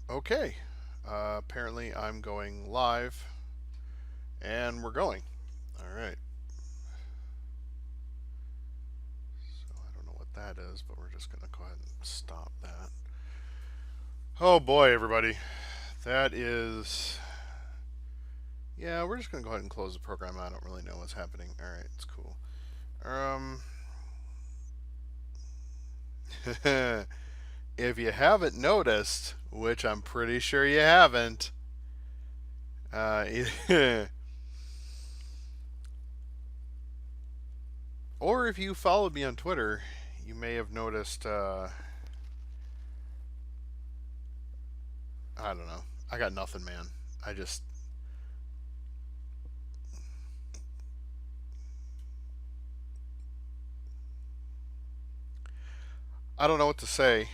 Okay, apparently I'm going live, and we're going. All right. So I don't know what that is, but we're just going to go ahead and stop that. Oh boy, everybody. That is. Yeah, we're just going to go ahead and close the program. I don't really know what's happening. All right, it's cool. Um. If you haven't noticed, which I'm pretty sure you haven't, uh, or if you followed me on Twitter, you may have noticed. I don't know. I got nothing, man. I just. I don't know what to say.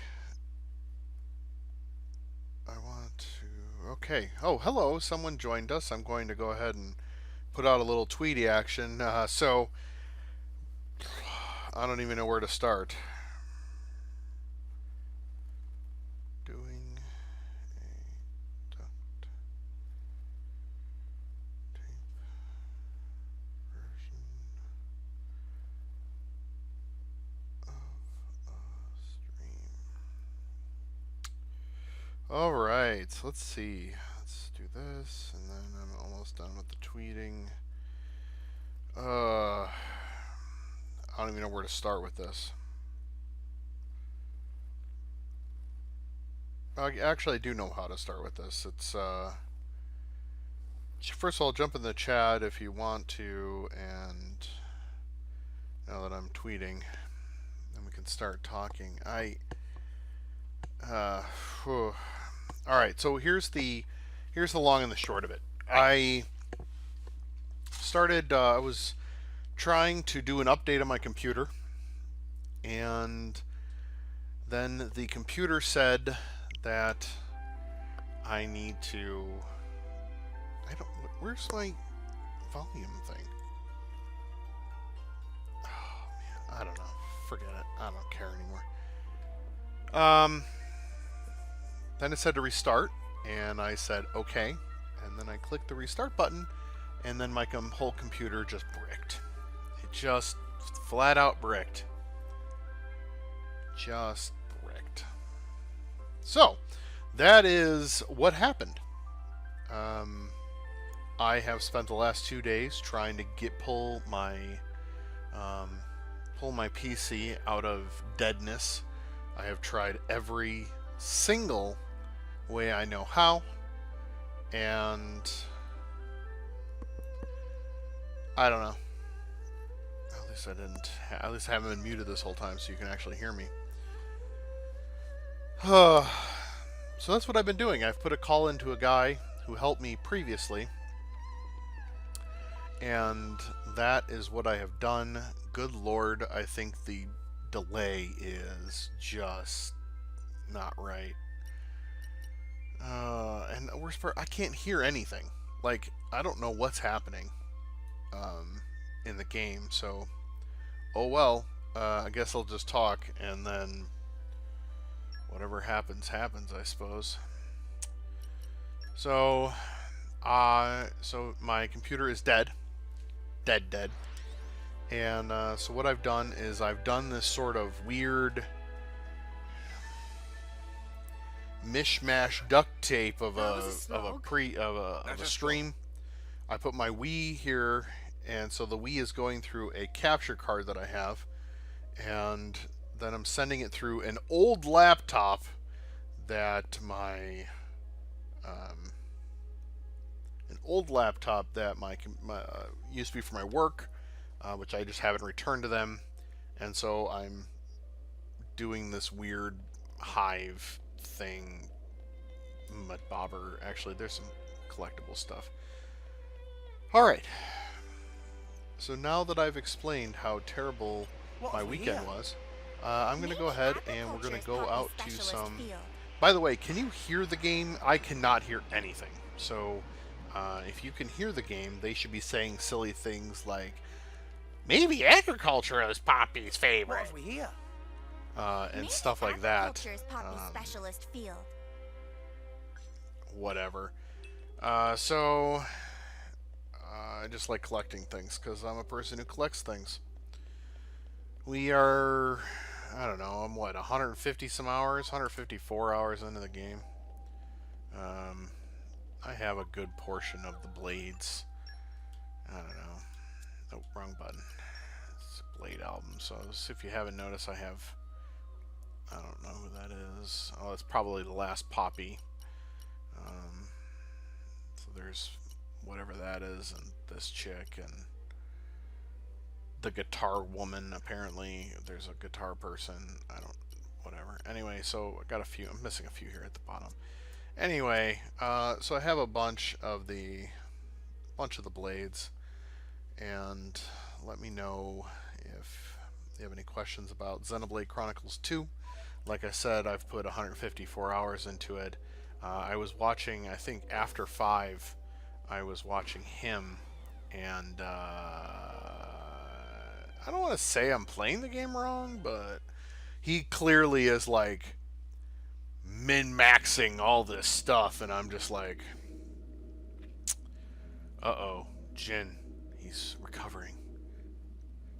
I want to. Okay. Oh, hello. Someone joined us. I'm going to go ahead and put out a little Tweety action. So, I don't even know where to start. Doing a duct tape version of a stream. All right. Let's see. Let's do this, and then I'm almost done with the tweeting. I don't even know where to start with this. Actually, I do know how to start with this. It's first of all, jump in the chat if you want to, and now that I'm tweeting, then we can start talking. Uh, all right. So here's the long and the short of it. I started. I was trying to do an update on my computer, and then the computer said that I need to. I don't. Where's my volume thing? Oh man, I don't know. Forget it. I don't care anymore. Um. Then it said to restart, and I said okay, and then I clicked the restart button, and then my whole computer just bricked. It just flat out bricked. Just bricked. So that is what happened. Um, I have spent the last 2 days trying to um, pull my PC out of deadness. I have tried every single way I know how, and I don't know. At least I didn't. At least I haven't been muted this whole time, so you can actually hear me. So that's what I've been doing. I've put a call into a guy who helped me previously, and that is what I have done. Good lord, I think the delay is just not right. And worst part, I can't hear anything. Like, I don't know what's happening in the game, so oh well. I guess I'll just talk, and then whatever happens, happens, I suppose. So, so my computer is dead. Dead. And so what I've done is I've done this sort of weird mishmash duct tape of a stream. I put my Wii here, and so the Wii is going through a capture card that I have, and then I'm sending it through an old laptop that an old laptop that my used to be for my work, which I just haven't returned to them, and so I'm doing this weird Hive thing. Mud bobber. Actually, there's some collectible stuff. All right. So now that I've explained how terrible my weekend was, I'm going to go ahead and we're going to go out to some. By the way, can you hear the game? I cannot hear anything. So if you can hear the game, they should be saying silly things like, maybe agriculture is Poppy's favorite. And stuff like that. Agriculture is Poppy's specialist field. whatever. So I just like collecting things because I'm a person who collects things. We are, I don't know, I'm what, 150 some hours, 154 hours into the game. I have a good portion of the blades. I don't know. Oh, wrong button. It's a Blade album. So if you haven't noticed, I have, I don't know who that is. Oh, it's probably the last Poppy. So there's whatever that is, and this chick, and the guitar woman. Apparently, there's a guitar person. I don't, whatever. Anyway, so I got a few. I'm missing a few here at the bottom. Anyway, so I have a bunch of the blades, and let me know if you have any questions about Xenoblade Chronicles 2. Like I said, I've put 154 hours into it. I was watching, I think after 5, I was watching him, and I don't want to say I'm playing the game wrong, but he clearly is like min-maxing all this stuff, and I'm just like, uh-oh, Jin, he's recovering.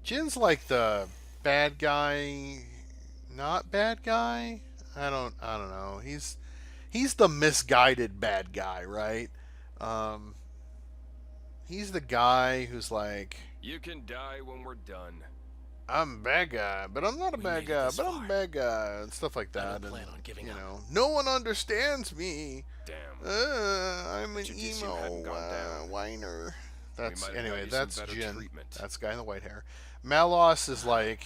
Jin's like the bad guy, not bad guy. I don't know. He's the misguided bad guy, right? Um, he's the guy who's like, You can die when we're done. I'm a bad guy, but I'm not a bad guy, but I'm a bad guy, and stuff like that. I don't plan on giving up. No one understands me. Damn. I'm an Jujutsu emo hadn't gone down. whiner. That's might have anyway. got you some That's better Jin. treatment. That's the guy in the white hair. Malos is like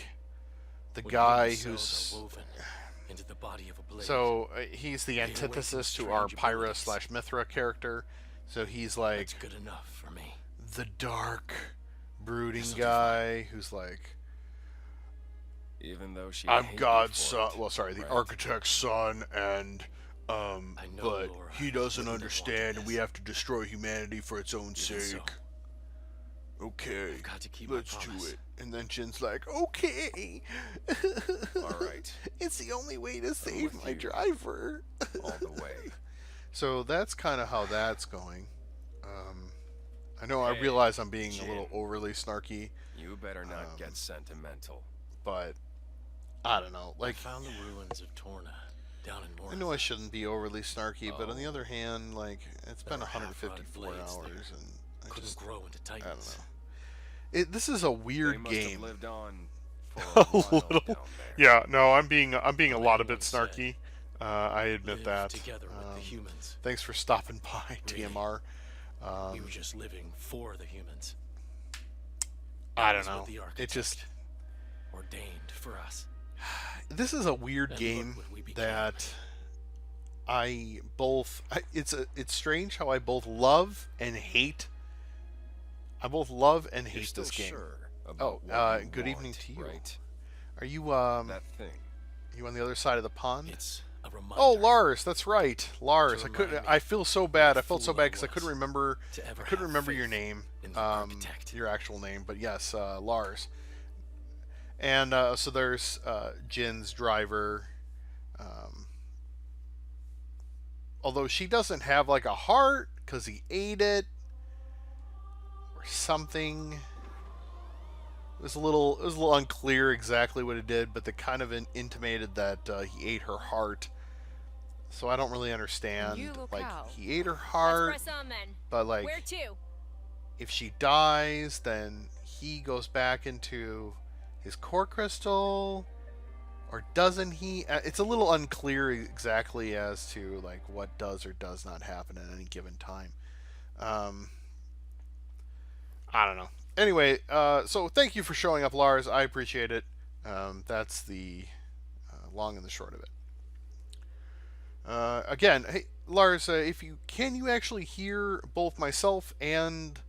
the When guy human cells who's are woven into the body of a blade. so he's the awaken antithesis to our strange Pyra abilities. slash Mithra character. So he's like That's good enough for me. the dark, brooding This'll do guy who's like, Even though she I'm hated you God's for son. it. Well, sorry, the Right. architect's son, and know but Laura he doesn't wouldn't have understand, wanted and we this. have to destroy humanity for its own Even sake. so, Okay, I've got to keep let's my do promise. it. And then Jin's like, okay. All right. It's the only way to save with my you. driver. All the way. So that's kind of how that's going. I know I Hey, realize I'm being a Jin. little overly snarky, You better not get sentimental. but I don't know. I Like, found the ruins of Torna down in I Morn. know I shouldn't be overly snarky, but on the Oh. other hand, like, it's been There were half-rotted 154 blades hours, there. and I Couldn't just, grow into I don't titans. know. This is a They weird must have game. lived on for A a while little. down there. Yeah, no, I'm being a lot of Man bit once said, snarky. I admit Live that. together with the humans. Thanks for stopping by, Really? TMR. We were just living for the humans. I That don't was what know. the It architect just ordained for us. this is a weird And game look what we became. that it's strange how I both love and hate. I both love and You're hate still this game. sure Oh, about what you good evening want, to you. Right? Are you That thing. you on the other side of the pond? It's a reminder Oh, Lars, that's right, Lars. To I couldn't. remind me I feel so bad. what I felt so fool bad I because I couldn't was remember. to I ever couldn't have remember your faith name, in the architect. your actual name. But yes, Lars. And so there's Jin's driver. Although she doesn't have like a heart because he ate it or something. It was a little unclear exactly what it did, but they kind of intimated that he ate her heart. So I don't really understand. You look Like out. he ate her Let's heart, press on then. but like Where to? if she dies, then he goes back into his core crystal, or doesn't he? It's a little unclear exactly as to like what does or does not happen at any given time. I don't know. Anyway, so thank you for showing up, Lars. I appreciate it. That's the long and the short of it. Again, hey Lars, if you actually hear both myself and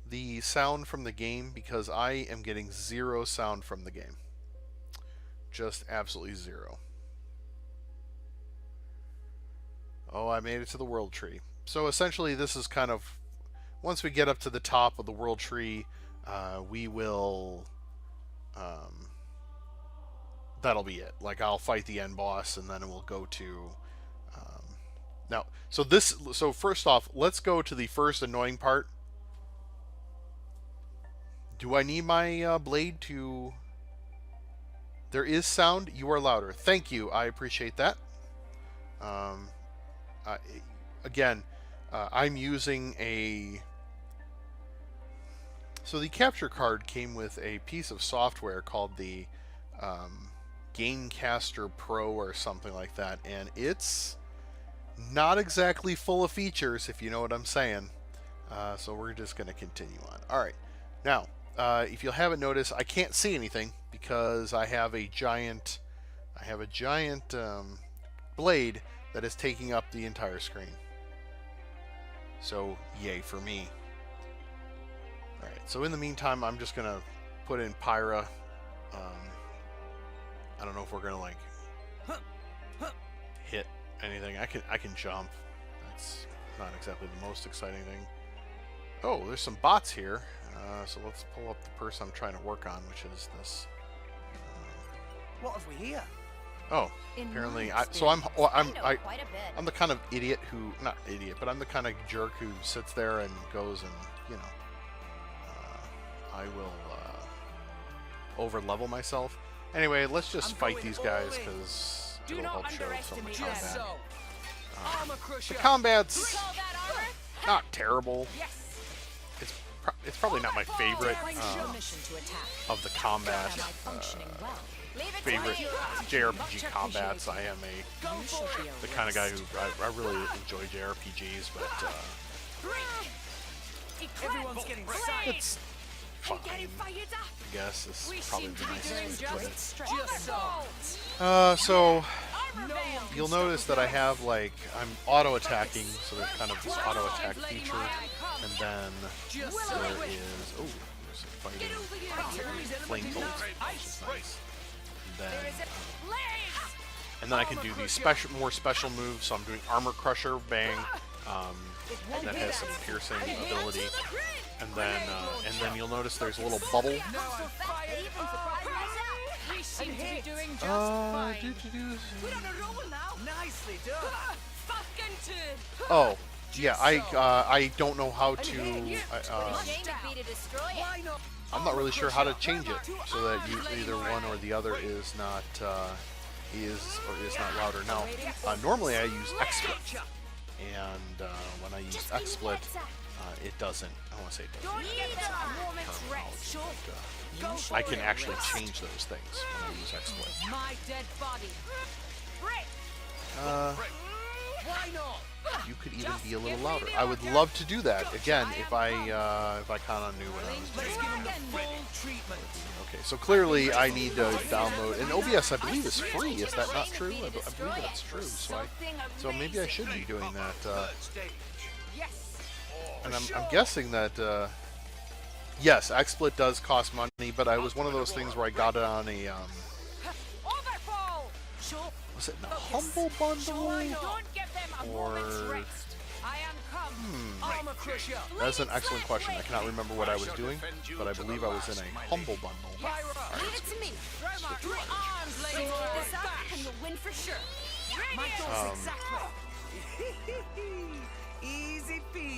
the sound from the game, because I am getting zero sound from the game. Just absolutely zero. Oh, I made it to the world tree. So essentially, this is kind of once we get up to the top of the world tree, we will. That'll be it. Like I'll fight the end boss, and then we'll go to, Now, so first off, let's go to the first annoying part. Do I need my blade to... There is sound. You are louder. Thank you. I appreciate that. Um, I, again, I'm using a... So the capture card came with a piece of software called the Gamecaster Pro or something like that, and it's not exactly full of features, if you know what I'm saying. So we're just going to continue on. All right. Now, if you haven't noticed, I can't see anything because I have a giant blade that is taking up the entire screen. So, yay for me. All right. So in the meantime, I'm just going to put in Pyra. I don't know if we're going to like hit anything. I can jump. That's not exactly the most exciting thing. Oh, there's some bots here. So let's pull up the person I'm trying to work on, which is this. What have we here? Oh, apparently I'm the kind of idiot who, not idiot, but I'm the kind of jerk who sits there and goes and, you know, I will over level myself. Anyway, let's just fight these guys because it'll help show some of the combat. The combat's not terrible. It's probably not my favorite of the combat. Favorite JRPG combats. I am the kind of guy who I really enjoy JRPGs, but it's fine. I guess is probably the nicest way to put it. So you'll notice that I have like I'm auto attacking, so there's kind of this auto attack feature, and then there is there's some fighting flame bolts, which is nice. And then I can do these more special moves. So I'm doing Armor Crusher, bang, that has some piercing ability, and then you'll notice there's a little bubble. Oh, yeah. I don't know how to. I'm not really sure how to change it so that either one or the other is not louder. Now, normally I use XSplit, and when I use XSplit, it doesn't. I want to say it doesn't. I can actually change those things when I use XSplit. You could even be a little louder. I would love to do that again if I kind of knew what I was doing. Okay, so clearly I need to download, and OBS I believe is free. Is that not true? I believe that's true. So maybe I should be doing that. And I'm guessing that yes, XSplit does cost money, but I was one of those things where I got it on a was it in a Humble Bundle? Or... That's an excellent question. I cannot remember what I was doing, but I believe I was in a Humble Bundle.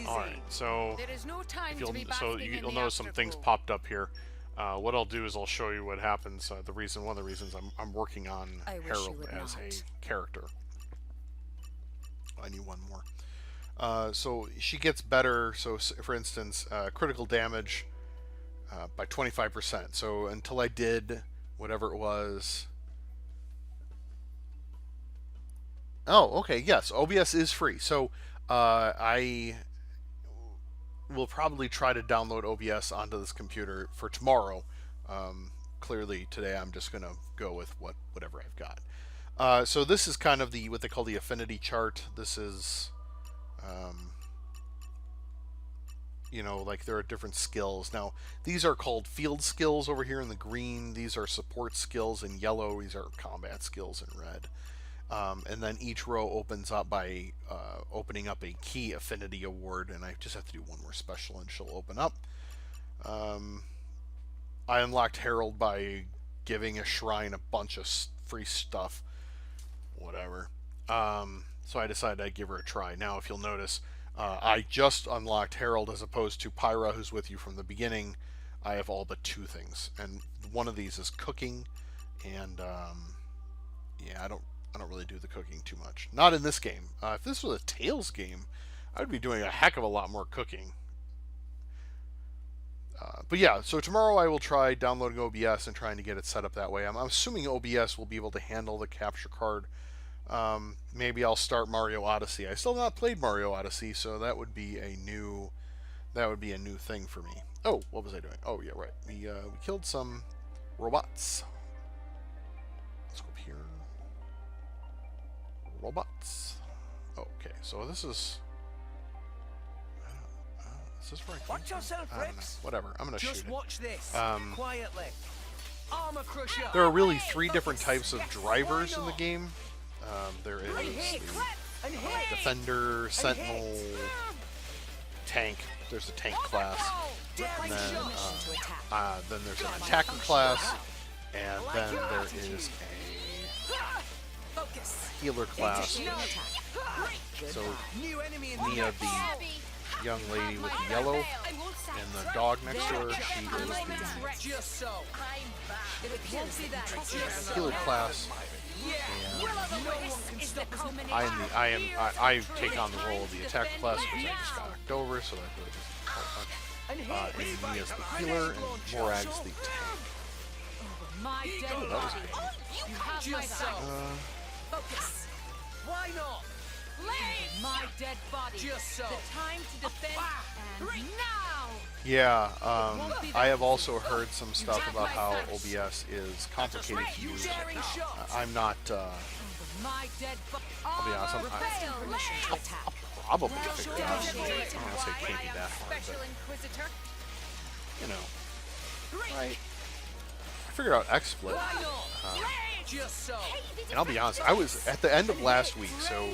Alright, so you'll notice some things popped up here. What I'll do is I'll show you what happens. One of the reasons I'm working on Harold as a character. I need one more. So she gets better. So for instance, critical damage by 25%. So until I did whatever it was. Oh, okay. Yes, OBS is free. So I will probably try to download OBS onto this computer for tomorrow. Clearly today I'm just going to go with whatever I've got. So this is kind of what they call the affinity chart. This is, like there are different skills. Now these are called field skills over here in the green. These are support skills in yellow. These are combat skills in red. And then each row opens up by opening up a key affinity award, and I just have to do one more special and she'll open up. I unlocked Harold by giving a shrine a bunch of free stuff. Whatever. So I decided I'd give her a try. Now, if you'll notice, I just unlocked Harold as opposed to Pyra, who's with you from the beginning. I have all but 2 things, and one of these is cooking, and yeah, I don't really do the cooking too much. Not in this game. If this was a Tales game, I'd be doing a heck of a lot more cooking. But yeah, so tomorrow I will try downloading OBS and trying to get it set up that way. I'm assuming OBS will be able to handle the capture card. Maybe I'll start Mario Odyssey. I still have not played Mario Odyssey, so that would be a new thing for me. Oh, what was I doing? Oh yeah, right. We killed some robots. Let's go up here. Robots. Okay, so this is. Is this where I came Watch from? yourself, I don't know. Rix. Whatever. I'm gonna shoot Just it. watch this. Quietly. Armor crusher. There are really 3 different types of drivers in the game. There is the Defender, Sentinel, Tank. There's a Tank class. And then there's an Attacker class. And then there is a Healer class. So New enemy in Mia, the young lady with the yellow, and the dog next to her, she is Just so. the Healer class. And I take on the role of the Attacker class because I just got knocked over, so that really doesn't help much. And Mia's the healer, and Morag's the tank. Oh, that was a Just so. Focus. Why not? My dead body. Just so. The time to defend. And now. Yeah, I have also heard some stuff about how OBS is complicated to use. Daring shot. I'm not, My dead body. I'll be honest, I'll probably figure it out. I don't want to say it can't be that hard, Special but, Inquisitor. you know. Right. I figured out XSplit. Why not? Just so. And I'll be honest, I was at the end of last week, so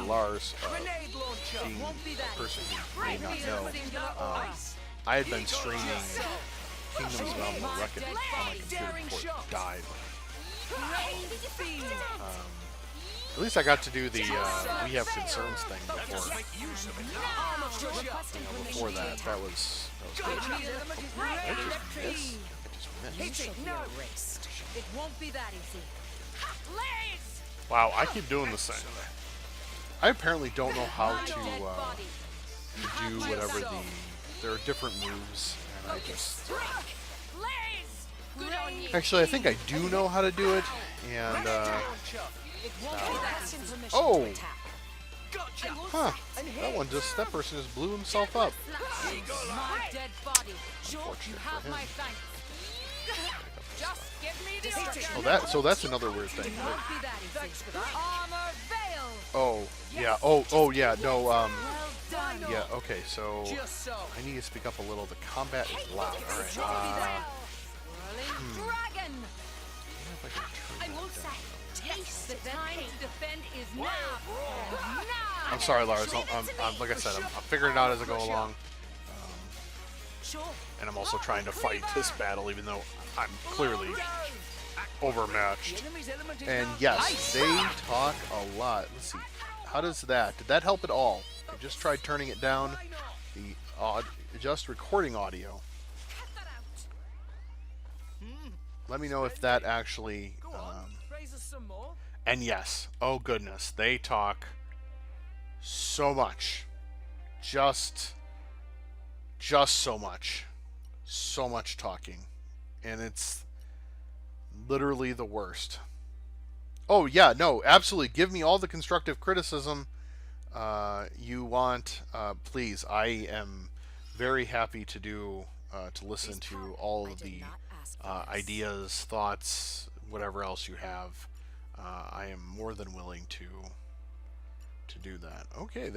Lars, Grenade launcher. being Won't be that a person who may not easy. know, Singular ice. I had been streaming Kingdoms of Amalur Reckoning on my computer before it died. At least I got to do the We Have Concerns thing before. Before that, that was good. I just missed. It won't be that easy. Wow, I keep doing this thing. I apparently don't know how to do whatever the. There are different moves, and I just. Actually, I think I do know how to do it, and oh, huh, that person just blew himself up. My dead body. You Unfortunate have for my him. thanks. Just give me the order. Oh, so that's another weird thing. It won't be that easy. Armor veil. Oh, yeah. Oh, yeah. No. Well done. Yeah. Okay. So Just so. I need to speak up a little. The combat is loud. All right. Whirling dragon. If I can turn I that will down. say, taste the time to defend is now. And now. I'm sorry, Lars. I'm like I said, I'm figuring it out as I go along. Sure. And I'm also trying to fight this battle, even though I'm clearly overmatched. Enemy's element is And now yes, ice. they talk a lot. Let's see. How does that? Did that help at all? I just tried turning it down. Why not? The adjust recording audio. Cut that out. Let me know if that actually. Go on. Raise us some more. And yes, oh goodness, they talk so much. Just so much. So much talking. And it's literally the worst. Oh yeah, no, absolutely. Give me all the constructive criticism you want. Please, I am very happy to listen to all of the ideas, thoughts, whatever else you have. I am more than willing to do that. Okay,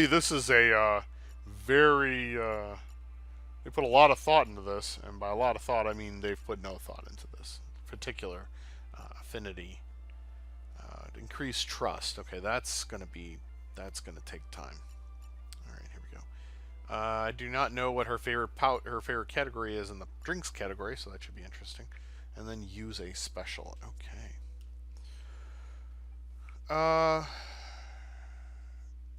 this is a very they put a lot of thought into this, and by a lot of thought I mean they've put no thought into this particular affinity. Increase trust. Okay, that's gonna take time. All right, here we go. I do not know what her favorite category is in the drinks category, so that should be interesting. And then use a special. Okay.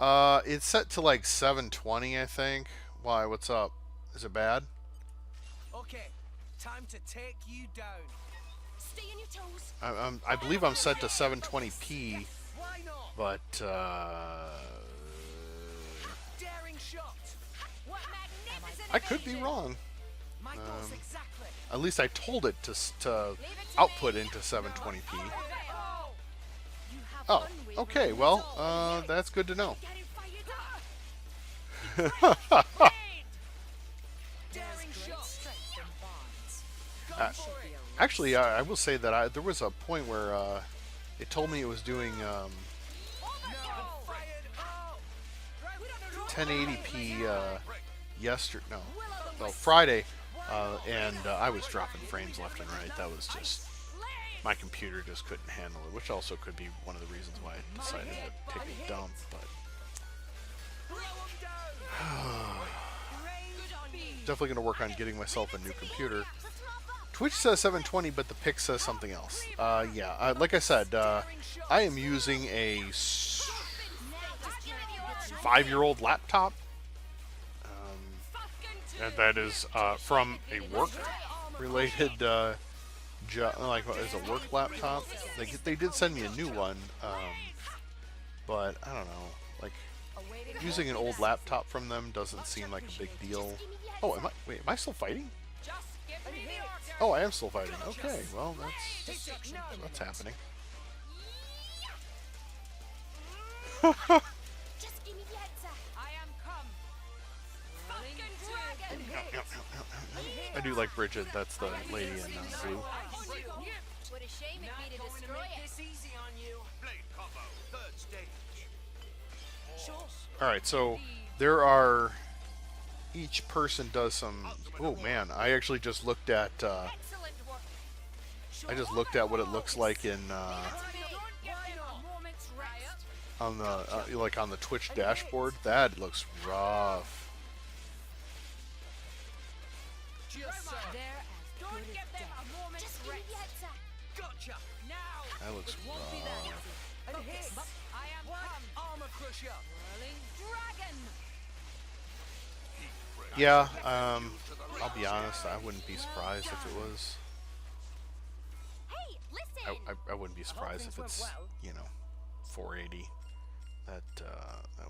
It's set to like 720, I think. Why? What's up? Is it bad? Okay, time to take you down. Stay on your toes. I believe I'm set to 720p, Why not? but Daring shot. What magnificent I could be evasion. wrong. My thoughts exactly. At least I told it to Leave it to output me. into 720p. You have Oh, fun with okay. the Well, result. that's good to know. Get it fired up. Great. Daring shot. Go Uh, for it. Actually, I will say that there was a point where it told me it was doing No, fired up. 1080p yesterday. No, Friday, and I was dropping frames left and right. That was just my computer just couldn't handle it, which also could be one of the reasons why I decided to take a dump. But Blow 'em down. definitely going to work on getting myself a new computer. Twitch says 720, but the pic says something else. Yeah, like I said, I am using a 5-year-old laptop, and that is from a work-related, like it's a work laptop. They did send me a new one, but I don't know. Like using an old laptop from them doesn't seem like a big deal. Oh, am I still fighting? Just give me the order. Oh, I am still fighting. Okay, well that's happening. Just give me the answer. I am come. Fucking dragon. I do like Bridget. That's the lady in blue. What a shame it'd be to destroy it. This easy on you. Blade combo, third stage. All right, so there are. Each person does some. Oh man, I actually just looked at. Excellent work. I just looked at what it looks like in Don't give them a moment's rest. on the like on the Twitch dashboard. That looks rough. Just so. They're as Don't give them a moment's Just give me rest. the answer. Gotcha. Now. That looks Won't be that rough. easy. And hit. I am come. Armor crusher. Whirling dragon. Yeah, I'll be honest. I wouldn't be surprised if it was. Hey, listen. I wouldn't be surprised if things it's went well. 480. That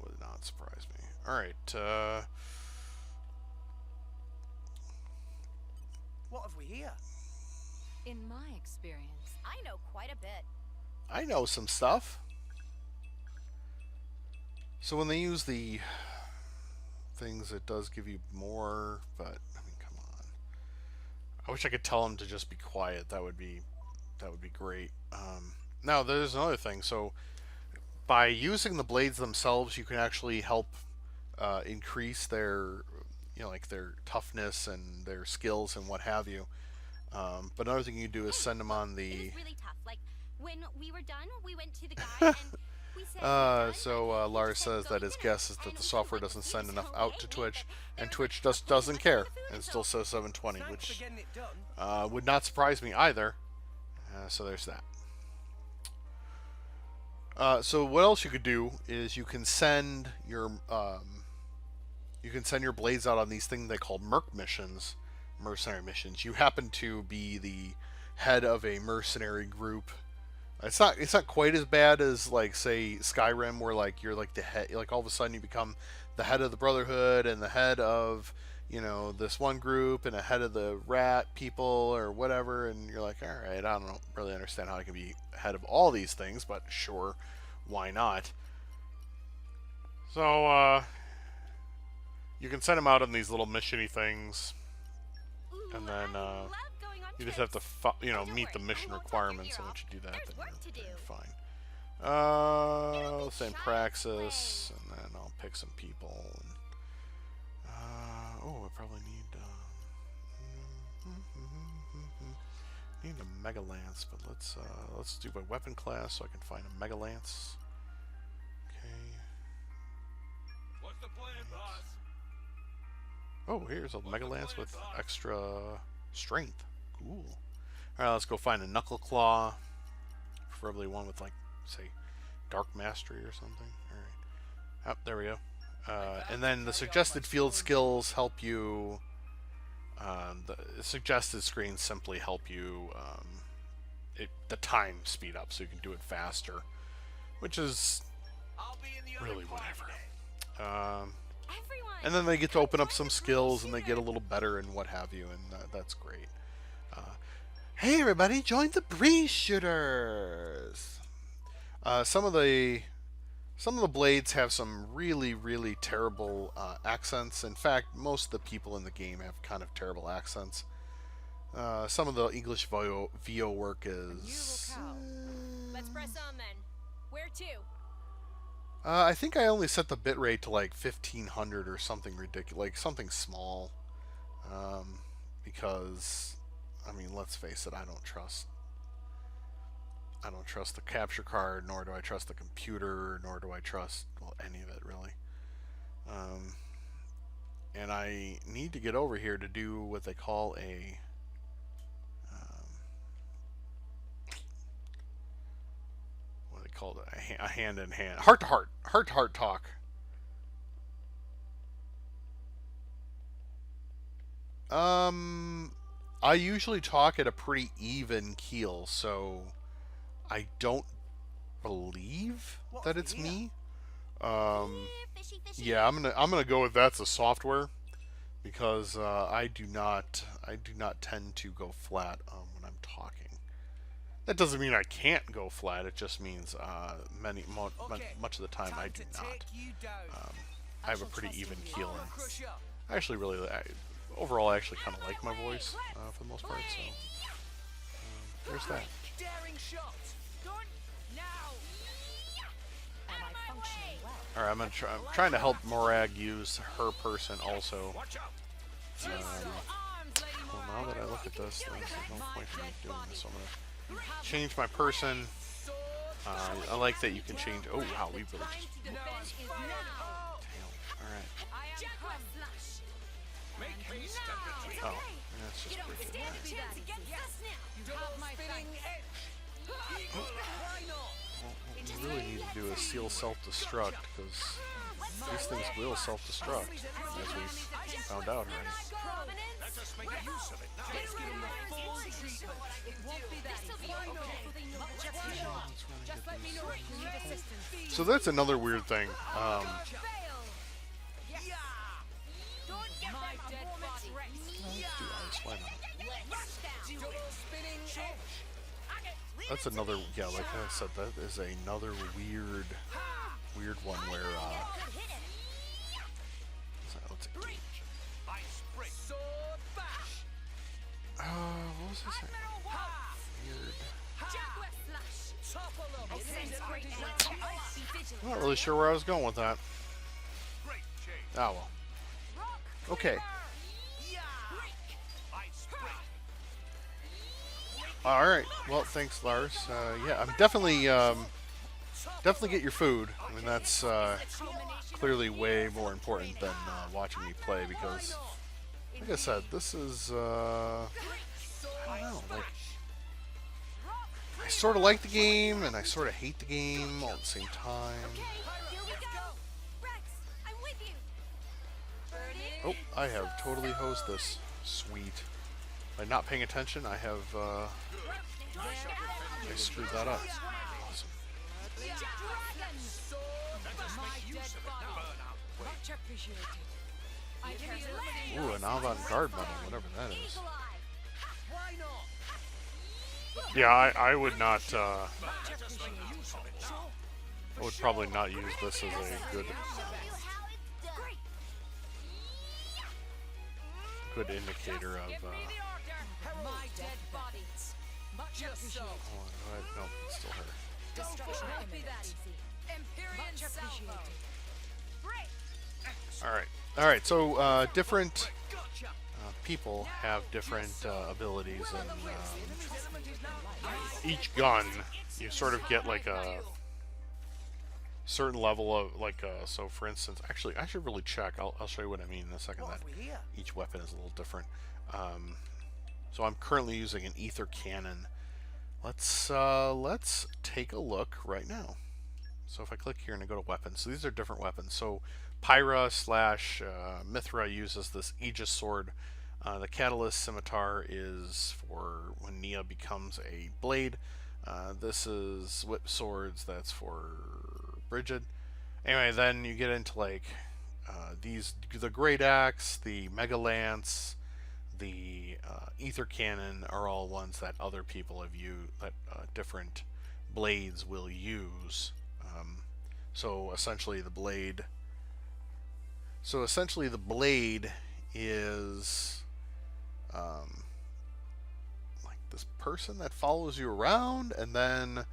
would not surprise me. All right. What have we here? In my experience, I know quite a bit. I know some stuff. So when they use the things, it does give you more, but I mean, come on. I wish I could tell them to just be quiet. That would be great. Now there's another thing. So by using the blades themselves, you can actually help increase their, like their toughness and their skills and what have you. But another thing you do is send them on It the. was really tough. Like, when we were done, we went to the guy and we said, "We're done," but he Lars just said, says "Go that to his dinner." guess is that And the we software went doesn't to send this enough whole out to day, Twitch, and there Twitch was just doesn't care food and so- still says 720, Thanks which for getting it done. would not surprise me either. So there's that. So what else you could do is you can send your blades out on these things they call mercenary missions. You happen to be the head of a mercenary group. It's not quite as bad as like say Skyrim, where like you're like the head, like all of a sudden you become the head of the Brotherhood and the head of this one group and a head of the rat people or whatever, and you're like, all right, I don't really understand how I can be head of all these things, but sure, why not? So you can send them out on these little missiony things, Ooh, and then I love going on you just have to trips. Don't meet the worry, mission I won't talk your requirements, ear and off. once you do that, There's then work to you're do. fine. It'll be Same shiny praxis, gray. and then I'll pick some people. And, I probably need need a mega lance, but let's do my weapon class so I can find a mega lance. Okay. What's the plan, boss? Oh, here's a mega lance with extra strength. Cool. All right, let's go find a knuckle claw, preferably one with like say dark mastery or something. All right. Oh, there we go. And then the suggested field skills help you. The suggested screens simply help you the time speed up so you can do it faster, which is I'll be in the really other party whatever. then. Everyone. And then they get to open up some skills and they get a little better and what have you, and that's great. Hey everybody, join the Breeze Shooters! Some of the blades have some really, really terrible accents. In fact, most of the people in the game have kind of terrible accents. Some of the English VO work is... Let's press on then. Where to? I think I only set the bitrate to like 1500 or something ridiculous, like something small. Because, I mean, let's face it, I don't trust the capture card, nor do I trust the computer, nor do I trust, well, any of it really. And I need to get over here to do what they call a a hand-in-hand, heart-to-heart talk. I usually talk at a pretty even keel, so I don't believe that it's me. Fishy, fishy. Yeah, I'm gonna go with that's the software, because I do not tend to go flat when I'm talking. That doesn't mean I can't go flat. It just means much of the time I do not. I have a pretty even keel, and I actually overall I actually kind of like my voice for the most part. So there's that. Daring shot. Good. Now. Am I functioning well? All right, I'm trying to help Morag use her person also. Watch out. Well, now that I look at this, there's no point in me doing this. So I'm gonna change my person. I like that you can change. Oh wow, we really just. Tail. All right. Make haste and retreat. Oh, that's just pretty good. What we really need to do is seal self-destruct, because these things will self-destruct, as we found out already. Let us make use of it now. So that's another weird thing. Let's do ice. Why not? That's another, yeah, like I said, that is another weird one where, what's it? What was I saying? Weird. I'm not really sure where I was going with that. Great change. Oh well. Okay. All right. Well, thanks, Lars. Yeah, I'm definitely get your food. I mean, that's clearly way more important than watching me play, because, like I said, this is I don't know. Like, I sort of like the game and I sort of hate the game all at the same time. Oh, I have totally hosed this. Sweet. By not paying attention, I have I screwed that up. Awesome. Ooh, an avant-garde medal, whatever that is. Yeah, I would not. I would probably not use this as a good indicator of. My dead body. Much appreciated. Hold on, go ahead. Nope, it's still her. Destruction imminent. Much appreciated. All right. So different people have different abilities, and each gun you sort of get like a certain level of like. So, for instance, actually, I should really check. I'll show you what I mean in a second. That each weapon is a little different. So I'm currently using an ether cannon. Let's take a look right now. So if I click here and I go to weapons, so these are different weapons. So Pyra slash Mithra uses this Aegis sword. The Catalyst Scimitar is for when Nia becomes a blade. This is Whip Swords, that's for Bridget. Anyway, then you get into like the Great Axe, the Mega Lance, the Ether Cannon are all ones that other people have used, that different blades will use. So essentially the blade is like this person that follows you around, and then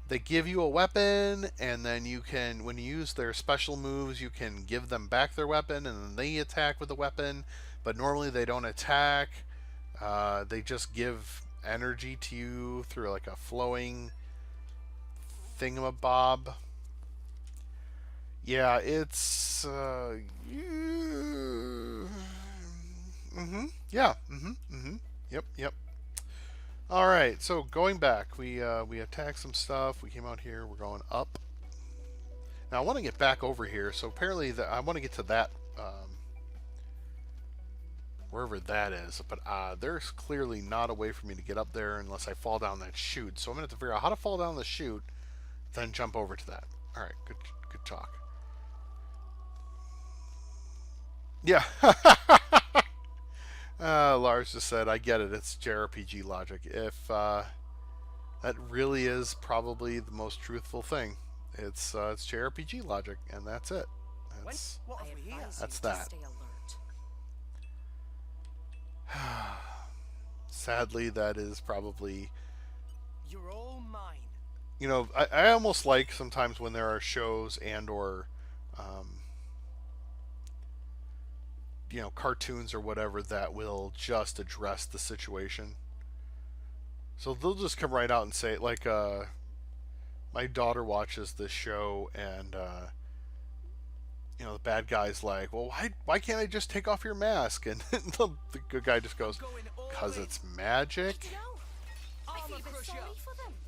they give you a weapon, and then you can, when you use their special moves, you can give them back their weapon, and then they attack with the weapon. But normally they don't attack. They just give energy to you through like a flowing thingamabob. Yeah, it's Yep. All right, so going back, we attacked some stuff. We came out here. We're going up. Now I want to get back over here. So apparently, I want to get to that wherever that is. But there's clearly not a way for me to get up there unless I fall down that chute. So I'm gonna have to figure out how to fall down the chute, then jump over to that. All right, good talk. Yeah. Lars just said, I get it, it's JRPG logic. If that really is probably the most truthful thing. It's JRPG logic, and that's it. That's that. Sadly, that is probably... You're all mine. You know, I almost like sometimes when there are shows and or you know, cartoons or whatever that will just address the situation. So they'll just come right out and say, like, my daughter watches this show, and you know, the bad guy's like, well, why can't I just take off your mask? And the good guy just goes, because it's magic.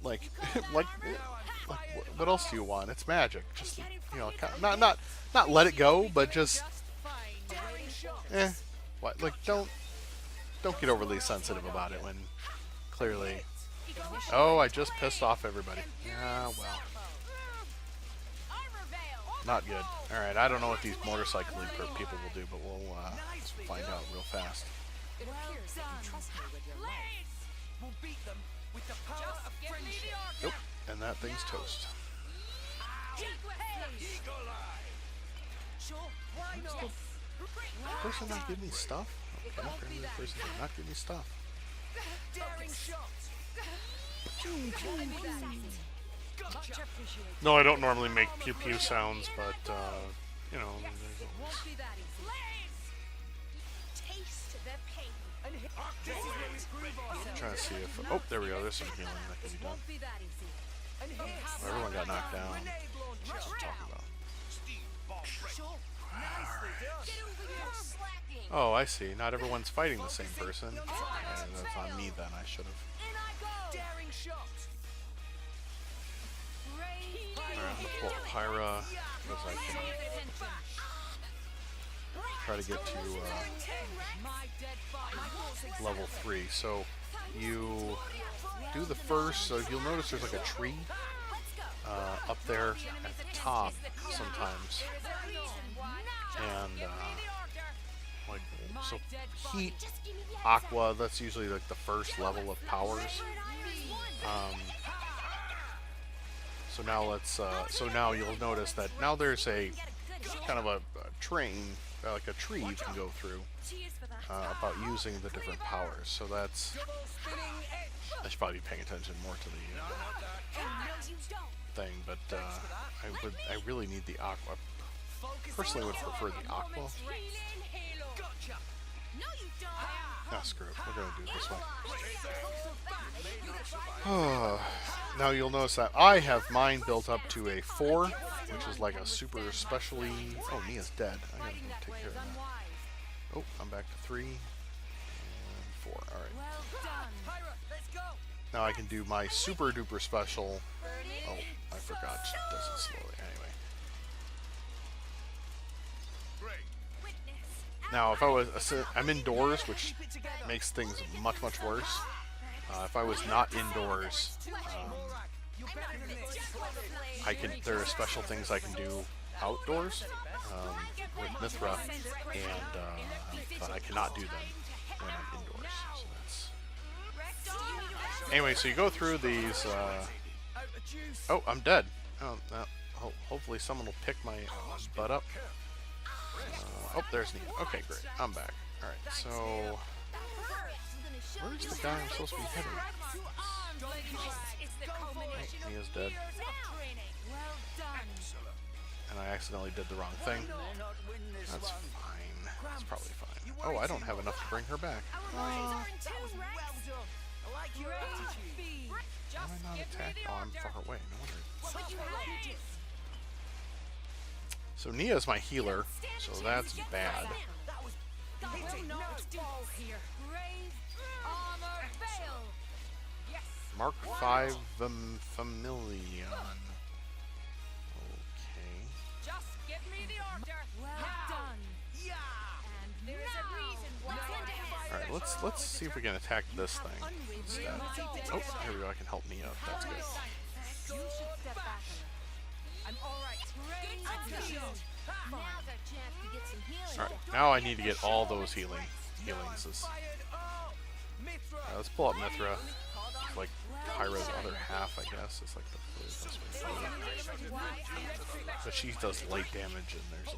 Like, what else do you want? It's magic. Just, you know, not let it go, but just, what? Like, don't get overly sensitive about it when clearly, oh, I just pissed off everybody. Yeah, well, not good. All right, I don't know what these motorcycle people will do, but we'll find out real fast. It appears that you trust me with your life. We'll beat them with the power of friendship. Nope, and that thing's toast. Sure, why not? The person not give me stuff? Okay, apparently the person did not give me stuff. Daring shot. Gotcha. No, I don't normally make pew pew sounds, but you know, there's always... Taste the pain. This is where we prove ourselves. trying to see if, oh, there we go. There's some healing that can be done. And here's Well, everyone got knocked down. grenade launcher. What you talking about? Sure, nicely done. Oh, I see. Not everyone's fighting the same person. And that's on me then. I should have. Daring shot. Alright, I'm gonna pull up Pyra because I can try to get to level 3. So you do the first. So you'll notice there's like a tree up there at the top sometimes, and like so heat, aqua. That's usually like the first level of powers. So now let's. So now you'll notice that now there's a kind of a train, like a tree you can go through about using the different powers. So that's. I should probably be paying attention more to the thing, but I really need the aqua. Personally, would prefer the aqua. Ah, screw it. We're gonna do it this way. Now you'll notice that I have mine built up to a 4, which is like a super specially... Oh, Nia's dead. I gotta go take care of that. Oh, I'm back to 3 and 4. Alright. Now I can do my super duper special... Oh, I forgot she does it slowly. Anyway. Now, if I was, I'm indoors, which makes things much worse. If I was not indoors, there are special things I can do outdoors with Mithra, but I cannot do them when I'm indoors. So that's... Anyway, so you go through these. Oh, I'm dead. Oh, hopefully someone will pick my butt up. Oh, there's Nia. Okay, great. I'm back. Alright, so... Where's the guy I'm supposed to be hitting? Oh, Nia's dead. And I accidentally did the wrong thing. That's fine. That's probably fine. Oh, I don't have enough to bring her back. Why am I not attacked? Oh, I'm far away. No wonder. So Nia's my healer, so that's bad. Mark 5 Familion. Okay. Just give me the order. Well done. Yeah. And there's a reason why. All right, let's see if we can attack this thing instead. Oh, here we go. I can help Nia. That's good. You should step back. I'm all right. Now's our chance to get some healing. All right, now I need to get all those healings. Let's pull up Mithra. It's like Pyra's other half, I guess. It's like the best way to put it. But she does light damage, and there's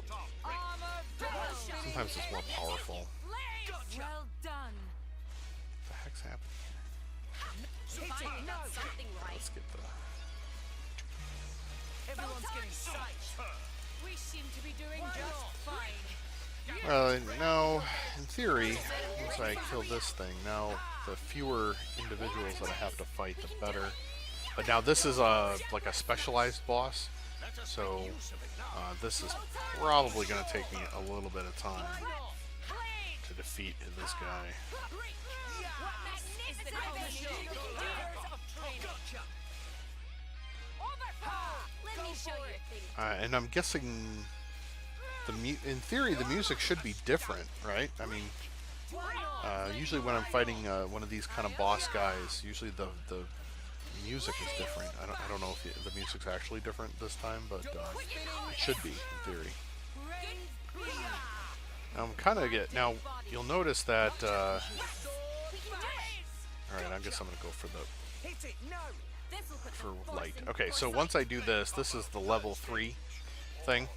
sometimes it's more powerful. Well done. What the heck's happening here? Let's get the... Everyone's getting psyched. We seem to be doing just fine. Well, no, in theory, once I kill this thing, now the fewer individuals that I have to fight, the better. But now this is like a specialized boss, so this is probably going to take me a little bit of time to defeat this guy. Let me show you. And I'm guessing in theory the music should be different, right? I mean, usually when I'm fighting one of these kind of boss guys, usually the music is different. I don't know if the music's actually different this time, but it should be in theory. I'm kind of now. You'll notice that. All right, I guess I'm gonna go for light. Okay, so once I do this, this is the level 3 thing.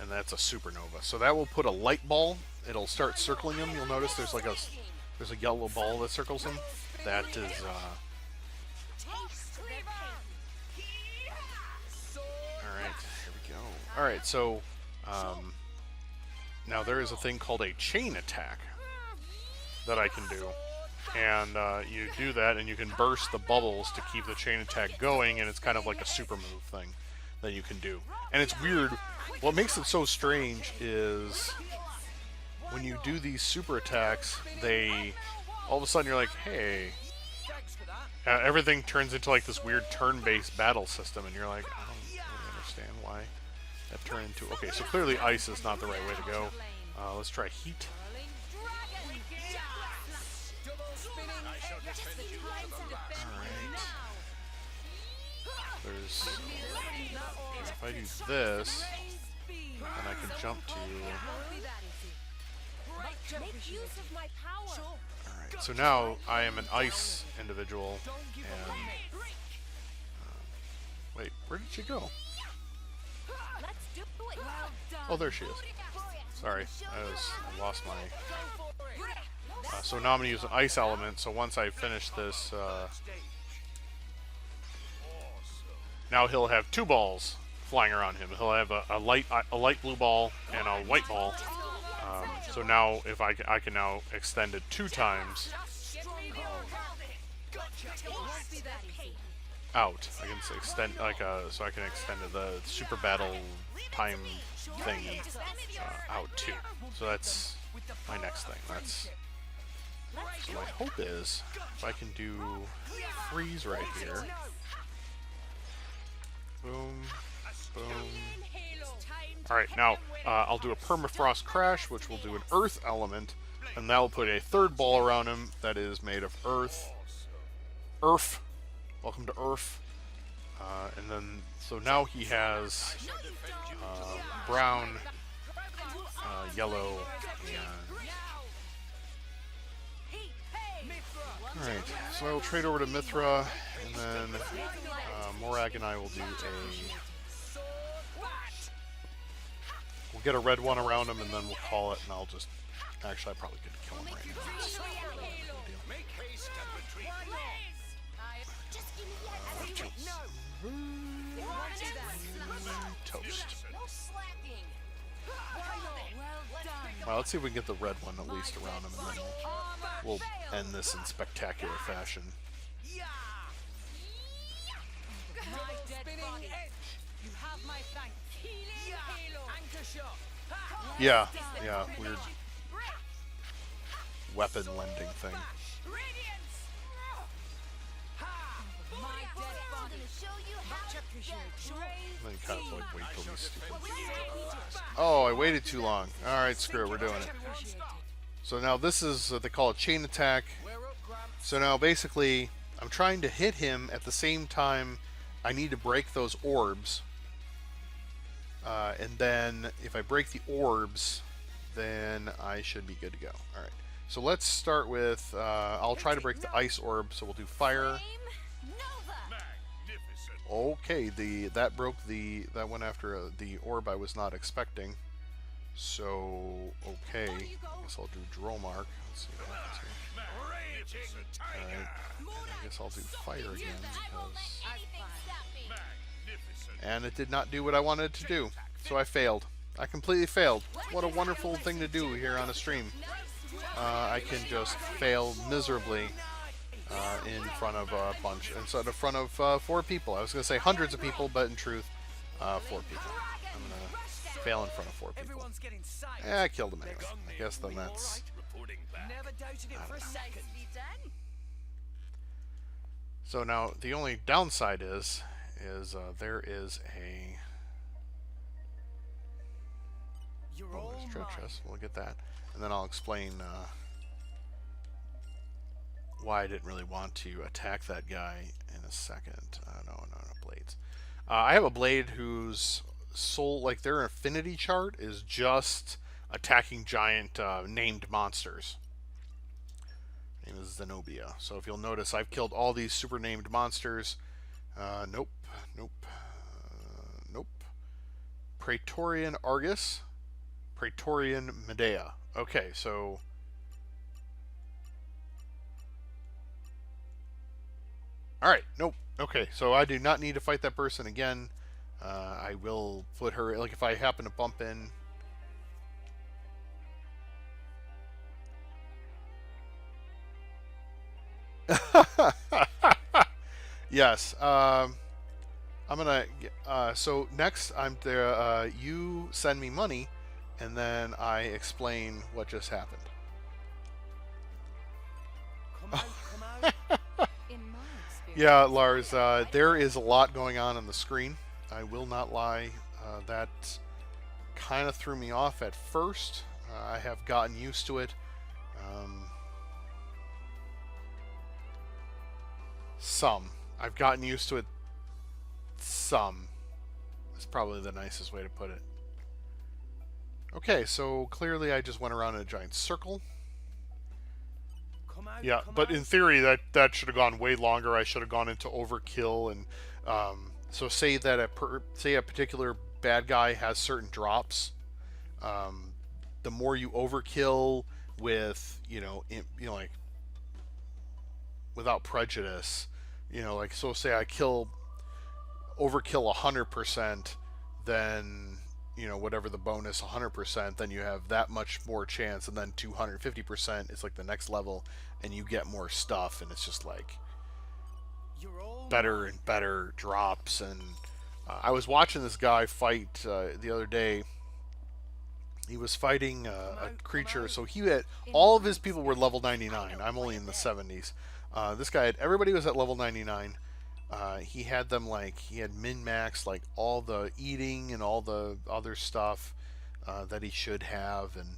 And that's a supernova. So that will put a light ball. It'll start circling him. You'll notice there's a yellow ball that circles him. That is Alright, here we go. Alright, so now there is a thing called a chain attack that I can do. And you do that and you can burst the bubbles to keep the chain attack going, and it's kind of like a super move thing that you can do. And it's weird. What makes it so strange is when you do these super attacks, all of a sudden you're like, hey, everything turns into like this weird turn-based battle system, and you're like, I don't really understand why that turned into... Okay, so clearly ice is not the right way to go. Let's try heat. Alright. If I do this, then I can jump to... Alright, so now I am an ice individual, and... wait, where did she go? Oh, there she is. Sorry, I lost my... so now I'm going to use an ice element, so once I finish this... now he'll have 2 balls flying around him. He'll have a light blue ball and a white ball. So now if I can now extend it 2 times out. I can extend so I can extend the super battle time thingy out too. So that's my next thing. So my hope is if I can do freeze right here. Boom. Boom. Alright, now I'll do a permafrost crash, which will do an earth element, and that will put a third ball around him that is made of earth. Earth. Welcome to Earth. And then, so now he has brown, yellow, and... Alright, so I will trade over to Mithra, and then Morag and I will do a... We'll get a red one around him, and then we'll call it, and I'll just... Actually, I probably could kill him right now. It's not really a big deal. Make haste and retreat. Toast. Well, let's see if we can get the red one at least around him, and then we'll end this in spectacular fashion. Yeah, weird weapon lending thing. Then you kind of like wait till he's stupid. Oh, I waited too long. Alright, screw it, we're doing it. So now this is what they call a chain attack. So now basically, I'm trying to hit him at the same time I need to break those orbs. And then if I break the orbs, then I should be good to go. Alright, so let's start with, I'll try to break the ice orb, so we'll do fire. Okay, that broke that went after the orb I was not expecting. So, okay, I guess I'll do draw mark. Let's see what happens here. Alright, I guess I'll do fire again, because... And it did not do what I wanted it to do, so I failed. I completely failed. What a wonderful thing to do here on a stream. I can just fail miserably in front of a bunch, instead of front of 4 people. I was going to say hundreds of people, but in truth, 4 people. I'm going to fail in front of 4 people. Yeah, I killed him anyway. I guess then that's... So now, the only downside is there is a... Oh, there's tread chest. We'll get that. And then I'll explain why I didn't really want to attack that guy in a second. No, blades. I have a blade whose soul, like their affinity chart, is just attacking giant named monsters. Her name is Zenobia. So if you'll notice, I've killed all these super named monsters. Nope. Praetorian Argus. Praetorian Medea. Okay, so... Alright, nope. Okay, so I do not need to fight that person again. I will put her... Like, if I happen to bump in... Yes. I'm gonna... so, next, I'm there... you send me money, and then I explain what just happened. Yeah, Lars, there is a lot going on the screen. I will not lie. That kind of threw me off at first. I have gotten used to it. I've gotten used to it. Some. Is probably the nicest way to put it. Okay, so clearly I just went around in a giant circle. Yeah, but in theory that should have gone way longer. I should have gone into overkill, and so say that a particular bad guy has certain drops. The more you overkill with like without prejudice, like so say I overkill 100%, then whatever the bonus 100%, then you have that much more chance, and then 250% is like the next level, and you get more stuff, and it's just like better and better drops. And I was watching this guy fight the other day. He was fighting a creature, so he had all of his people were level 99. I'm only in the 70s. This guy everybody was at level 99. he had them like he had min-maxed like all the eating and all the other stuff that he should have, and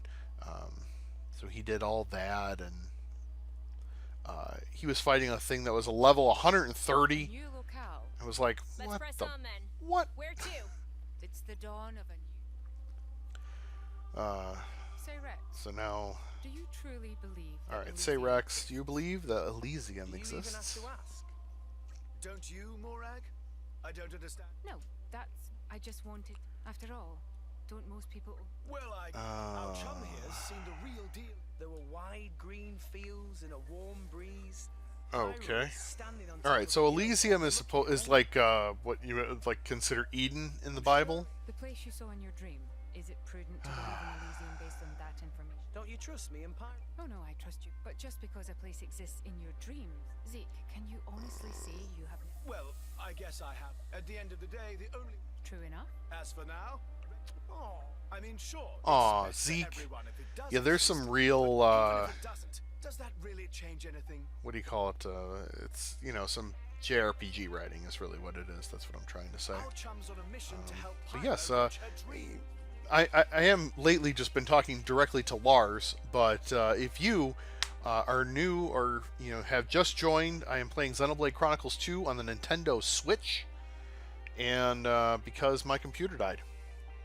so he did all that, and he was fighting a thing that was a level 130. New locale. I was like, Let's what press the on then. what? Where to? It's the dawn of a new. Say Rex, So now, do you truly believe that all right, say Elysium Rex, do you believe that Elysium Do you even have exists? to ask? Don't you, Morag? I don't understand. No, that's. I just wanted. After all, don't most people. Well, our chum here seemed a real deal. There were wide green fields and a warm breeze. Okay. Pyro standing on All top right, of so a Elysium hill is looking like what you would like consider Eden in the Bible. The place you saw in your dream. Is it prudent to believe in Elysium based on that information? Don't you trust me, Empire? Oh no, I trust you. But just because a place exists in your dreams, Zeke, can you honestly say you have? Well, I guess I have. At the end of the day, the only. True enough. As for now, oh, I mean, sure. it's Aw, best for Zeke. everyone if it does Yeah, there's exist, some real but even if it doesn't, does that really change anything? what do you call it? It's some JRPG writing is really what it is. That's what I'm trying to say. Our chum's on a mission to help But Pyro yes, reach her dream. I am lately just been talking directly to Lars, but if you are new or have just joined, I am playing Xenoblade Chronicles 2 on the Nintendo Switch, and because my computer died.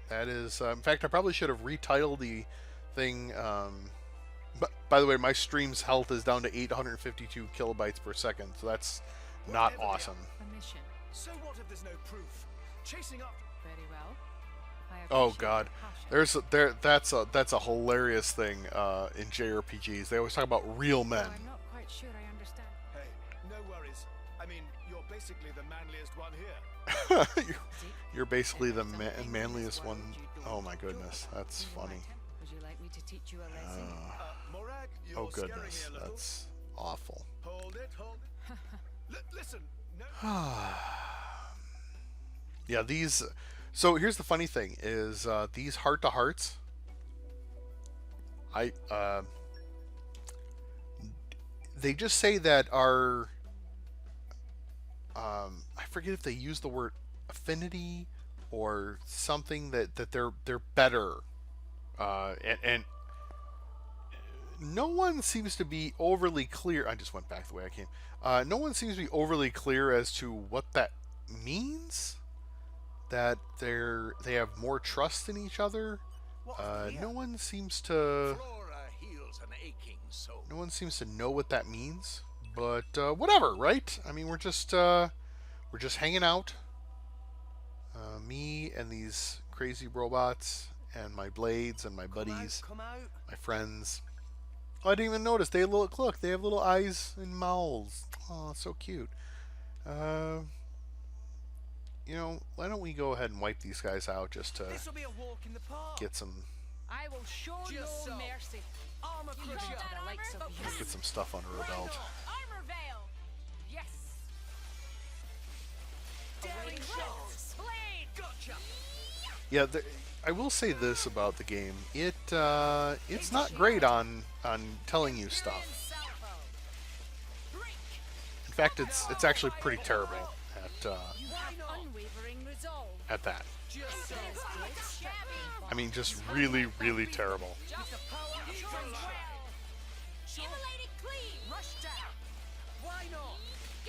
That is, in fact, I probably should have retitled the thing. But by the way, my stream's health is down to 852 kilobytes per second, so that's not Whatever the awesome. A mission. So what if there's no proof? Chasing up. Very well. I Oh appreciate God, your passion. that's a hilarious thing in JRPGs. They always talk about real men. Though I'm not quite sure I understand. Hey, no worries. I mean, you're basically the manliest one here. You're basically the manliest one. Oh my goodness, that's funny. Would you like me to teach you a lesson? Morag, you're Oh scaring goodness, me a little. that's awful. Hold it, hold it. Listen, no. Yeah, these. So here's the funny thing: is these heart-to-hearts. They just say that our. I forget if they use the word affinity or something that they're better, and no one seems to be overly clear. I just went back the way I came. No one seems to be overly clear as to what that means. That they have more trust in each other. No one seems to. Flora heals an aching soul. No one seems to know what that means. But whatever, right? I mean, we're just hanging out. Me and these crazy robots and my blades and my buddies, Come out. my friends. Oh, I didn't even notice. They look. They have little eyes and mouths. Oh, so cute. Why don't we go ahead and wipe these guys out just to This will be a walk in the park. get some I will show Just no so. mercy. Armor You crusher. got the likes of you. get some stuff under our belt. Armor Veil. Yes. Daring shots. Blade. Gotcha. Yeah, I will say this about the game: it's not great on telling you stuff. In fact, it's actually pretty terrible You have unwavering resolve. at that. Just so. I mean, just really, really terrible. Immolated cleave. Rush down. Why not?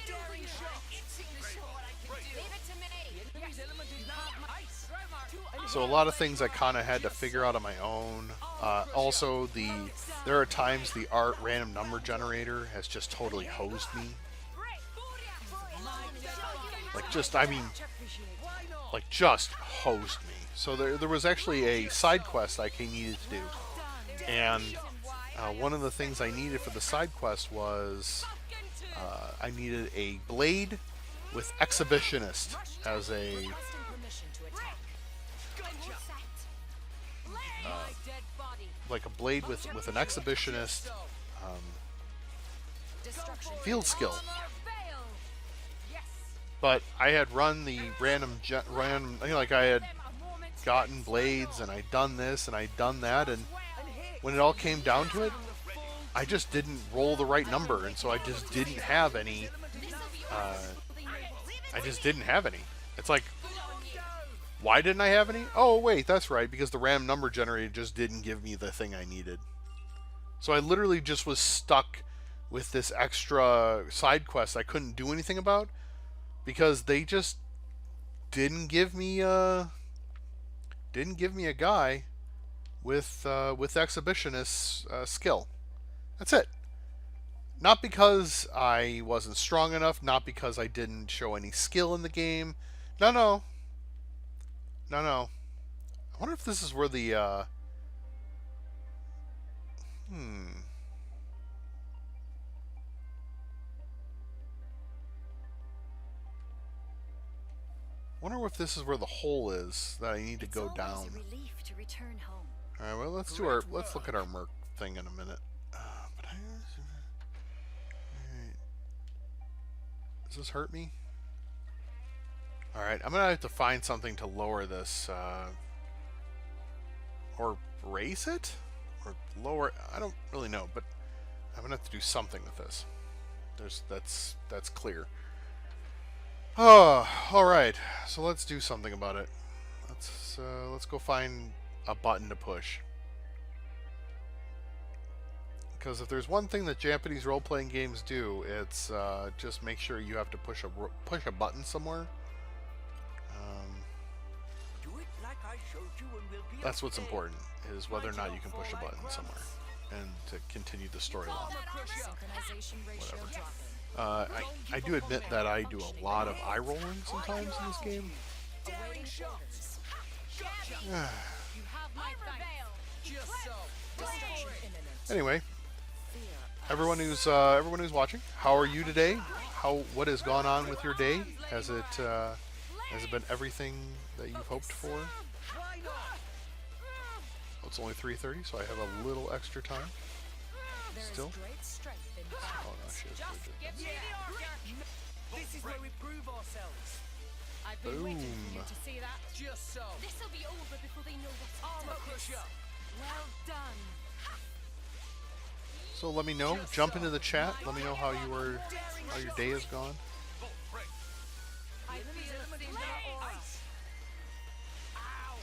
Daring shot. Leave it to me. Enemy's element is not ice. So a lot of things I kind of had to figure out on my own. Also, there are times the art random number generator has just totally hosed me. Like just hosed me. So there was actually a side quest I needed to do, and one of the things I needed for the side quest was I needed a blade with exhibitionist as a like a blade with an exhibitionist field skill. But I had run the random, I had gotten blades and I'd done this and I'd done that, and when it all came down to it, I just didn't roll the right number, and so I just didn't have any I just didn't have any. It's like, why didn't I have any? Oh, wait, that's right, because the random number generator just didn't give me the thing I needed. So I literally just was stuck with this extra side quest I couldn't do anything about because they just didn't give me a guy with exhibitionist skill. That's it. Not because I wasn't strong enough, not because I didn't show any skill in the game. No. I wonder if this is where the wonder if this is where the hole is that I need to go down. Relief to return home. All right, well, let's look at our Merc thing in a minute. Does this hurt me? All right, I'm gonna have to find something to lower this, or raise it, or lower. I don't really know, but I'm gonna have to do something with this. That's clear. Oh, all right. So let's do something about it. Let's go find a button to push. Because if there's one thing that Japanese role-playing games do, it's just make sure you have to push a button somewhere. Do it like I showed you and we'll be That's what's okay. important, is whether or not you can push a button somewhere, and to continue the storyline. Synchronization ratio Whatever. dropping. I do admit that I do a lot of eye rolling sometimes in this game. Awaiting orders. You have my thanks. Just so. Destruction imminent. Anyway, Fear. everyone who's watching, how are you today? What has gone on with your day? Has it been everything that you've hoped for? Why not? Well, it's only 3:30, so I have a little extra time. There is Still? great strength in Oh no, shit. Get me the order. This is where we prove ourselves. I've been waiting Boom. for you to see that. Just so. This'll be over before they know what's Armor up. crusher. Well done. So let me know. Jump into the chat. Let me know how your day has gone. I feel the same way.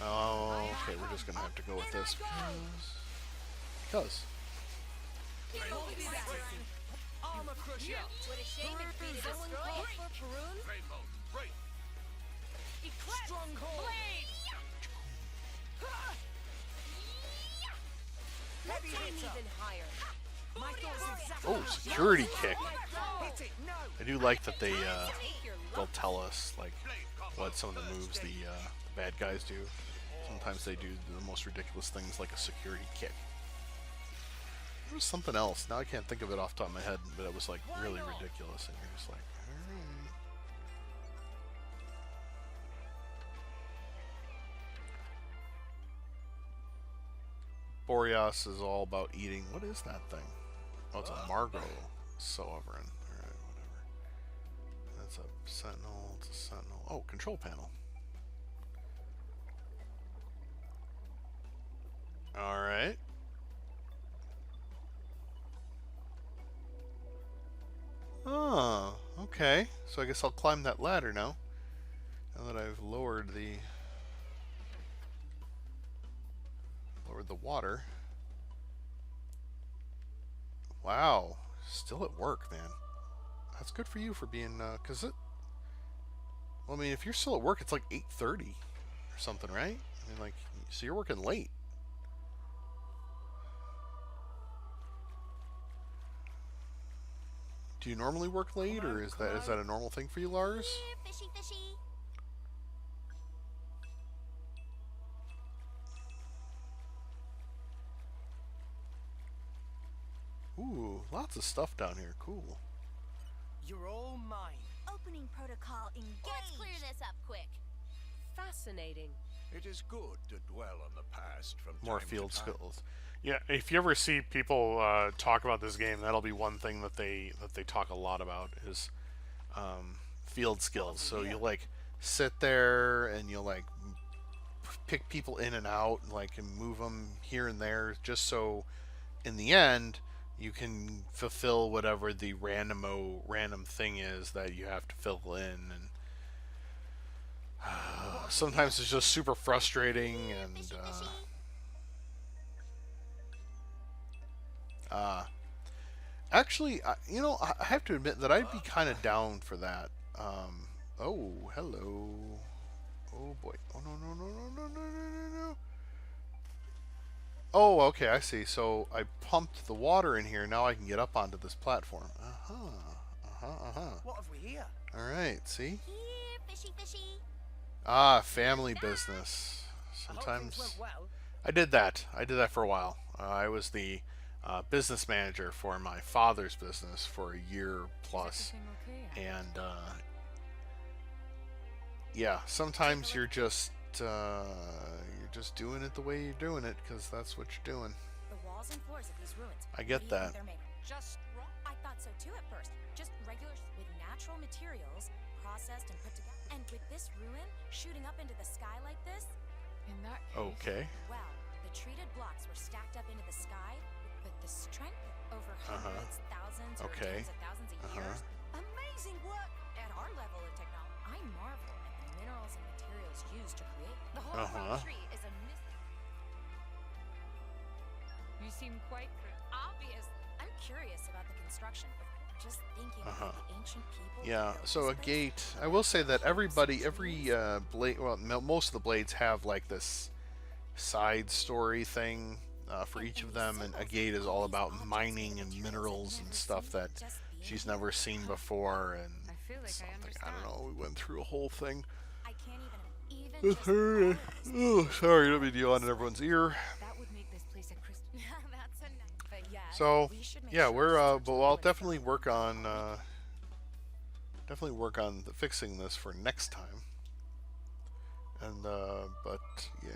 Oh, okay. We're just gonna have to go with this because. Armor crusher. What a shame it'd be someone called for Perun. Stronghold. Heavy hitter. even higher. My thoughts exactly. Oh, security kick. Hit it. No. I do like that they'll tell us like what some of the moves the bad guys do. Sometimes they do the most ridiculous things like a security kick. There was something else. Now I can't think of it off the top of my head, but it was like really ridiculous, and you're just like, alright. Boreas is all about eating. What is that thing? Oh, it's a Margot Sovereign. Alright, whatever. That's a Sentinel. It's a Sentinel. Oh, control panel. Alright. Oh, okay. So I guess I'll climb that ladder now. Now that I've lowered the water. Wow, still at work, man. That's good for you for being, cause it. Well, I mean, if you're still at work, it's like 8:30 or something, right? I mean, like, so you're working late. Do you normally work late, or is that a normal thing for you, Lars? Here, fishy, fishy. Ooh, lots of stuff down here. Cool. You're all mine. Opening protocol engaged. Let's clear this up quick. Fascinating. It is good to dwell on the past from More time field to time. skills. Yeah, if you ever see people talk about this game, that'll be one thing that they talk a lot about is Field skills. So you like sit there and you'll like pick people in and out, like, and move them here and there, just so in the end you can fulfill whatever the random thing is that you have to fill in. And Sometimes it's just super frustrating, and actually, you know, I have to admit that I'd be kind of down for that. Oh, hello. Oh boy. Oh no no no no no no no no. Oh, okay, I see. So I pumped the water in here. Now I can get up onto this platform. Uh-huh. Uh-huh, uh-huh. What have we here? All right, see? Here, fishy, fishy. Ah, family business. I hope things Sometimes went well. I did that. I did that for a while. I was the business manager for my father's business for a year plus. And yeah, sometimes you're just doing it the way you're doing it because that's what you're doing. The walls and floors of these ruins. I get what do you that. think they're made of? Just I thought so too at first. Just regular with natural materials processed and put together. And with this ruin shooting up into the sky like this, In that Okay. well, the treated blocks were stacked up into the sky with the strength over hundreds, thousands, or Okay. tens of thousands of Uh-huh. years. Amazing work at our level of technology. I marvel at the minerals and materials used to create the whole Uh-huh. tree is a you seem quite obvious. I'm curious about the construction. Just thinking Uh-huh. of the ancient people. who Yeah, built so a this place. gate. I will say that every blade, well, most of the blades have like this side story thing for each of them, and a gate is all about mining and minerals and stuff that she's never seen before, and I feel like I something. I understand. don't know. We went through a whole thing I can't even with just her. follow this. Oh, sorry, let me yawn in everyone's ear. That would make this place a crystal. That's a but yeah. So we should make yeah, sure we're to but search the I'll ruins definitely for work on fixing this for next time. And but yeah,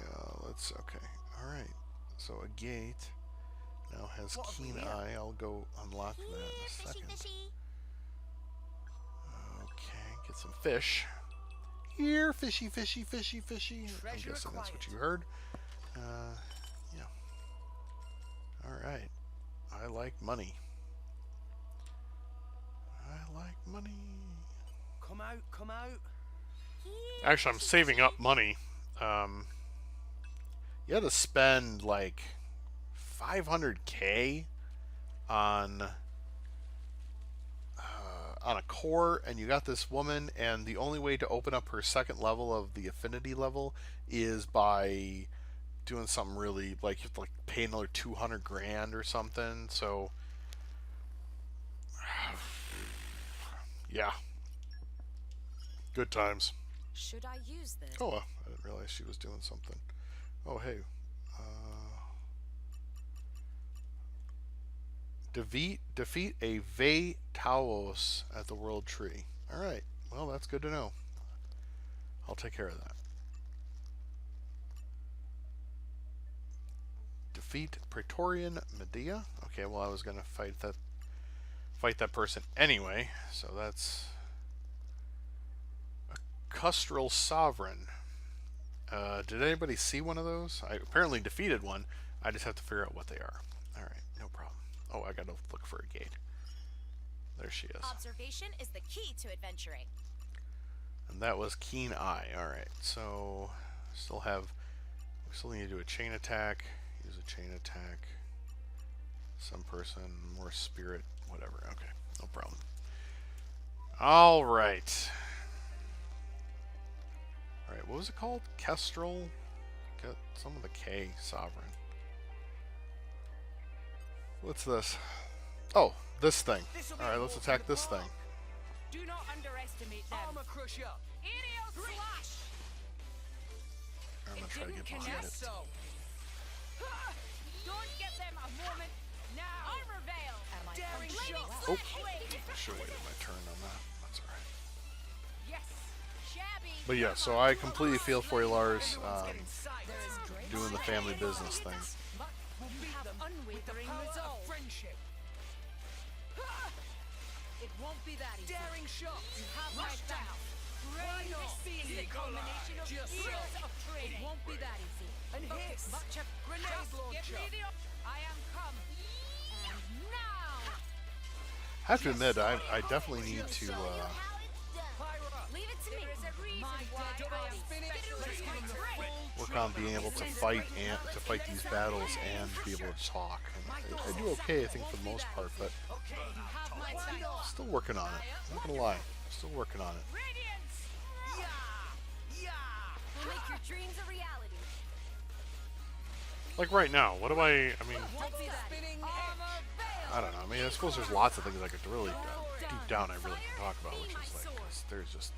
let's okay. All right. So a gate now has What have we keen here? eye. I'll go unlock that in Here, a fishy, second. fishy. Okay, get some fish. Here, fishy, fishy, fishy, fishy. I'm Treasure guessing that's what acquired. you heard. Yeah. All right. I like money. I like money. Come out, come out. Here, Actually, I'm fishy, saving fishy. up money. You had to spend like 500K on a core, and you got this woman, and the only way to open up her second level of the affinity level is by doing something really like you have to like pay another 200 grand or something. So yeah, good times. Should I use this? Oh, I didn't realize she was doing something. Oh, hey. Defeat a Vey Taos at the World Tree. Alright, well, that's good to know. I'll take care of that. Defeat Praetorian Medea. Okay, well, I was going to fight that person anyway, so that's a Custral Sovereign. Did anybody see one of those? I apparently defeated one. I just have to figure out what they are. Alright, no problem. Oh, I gotta look for a gate. There she is. Observation is the key to adventuring. And that was Keen Eye. Alright, so we still need to do a chain attack. Use a chain attack. Some person, more spirit, whatever. Okay, no problem. Alright. Alright, what was it called? Kestrel? Got some of the K sovereign. What's this? Oh, this thing. This'll be Alright, a let's war for attack the this thing. farm. Do not underestimate them. Armor crusher. Aerial slash. I'm gonna It try to didn't get behind connect. it. So, Don't give them a moment now. Armor veil. Am I Daring functioning shot. well? Oh, I should have waited my turn on that. That's alright. Yes. Shabby. But yeah, so I completely feel for you, Lars, everyone's getting sight. There is great doing the family business thing. But you have With the unwavering power of resolve. friendship. It won't be that easy. Daring shot. You have my Rush back. down. Rain not? is the Eagle culmination eye. of Just years so. of training. It won't be that easy. And But hiss. much of Grenade just give launcher. me the I am come. And now. I have to admit, I definitely need to Show you how it's done. Fire up. Leave it to me. There is a reason work on being able to fight these battles and be able to talk. And I do okay, I think, for the most part, but still working on it. I'm not gonna lie, still working on it. We'll make your dreams a reality. Like right now, what do I mean, What's that? I don't know. I mean, I suppose there's lots of things I could really, deep down, I really can talk about, which is like, 'cause there's just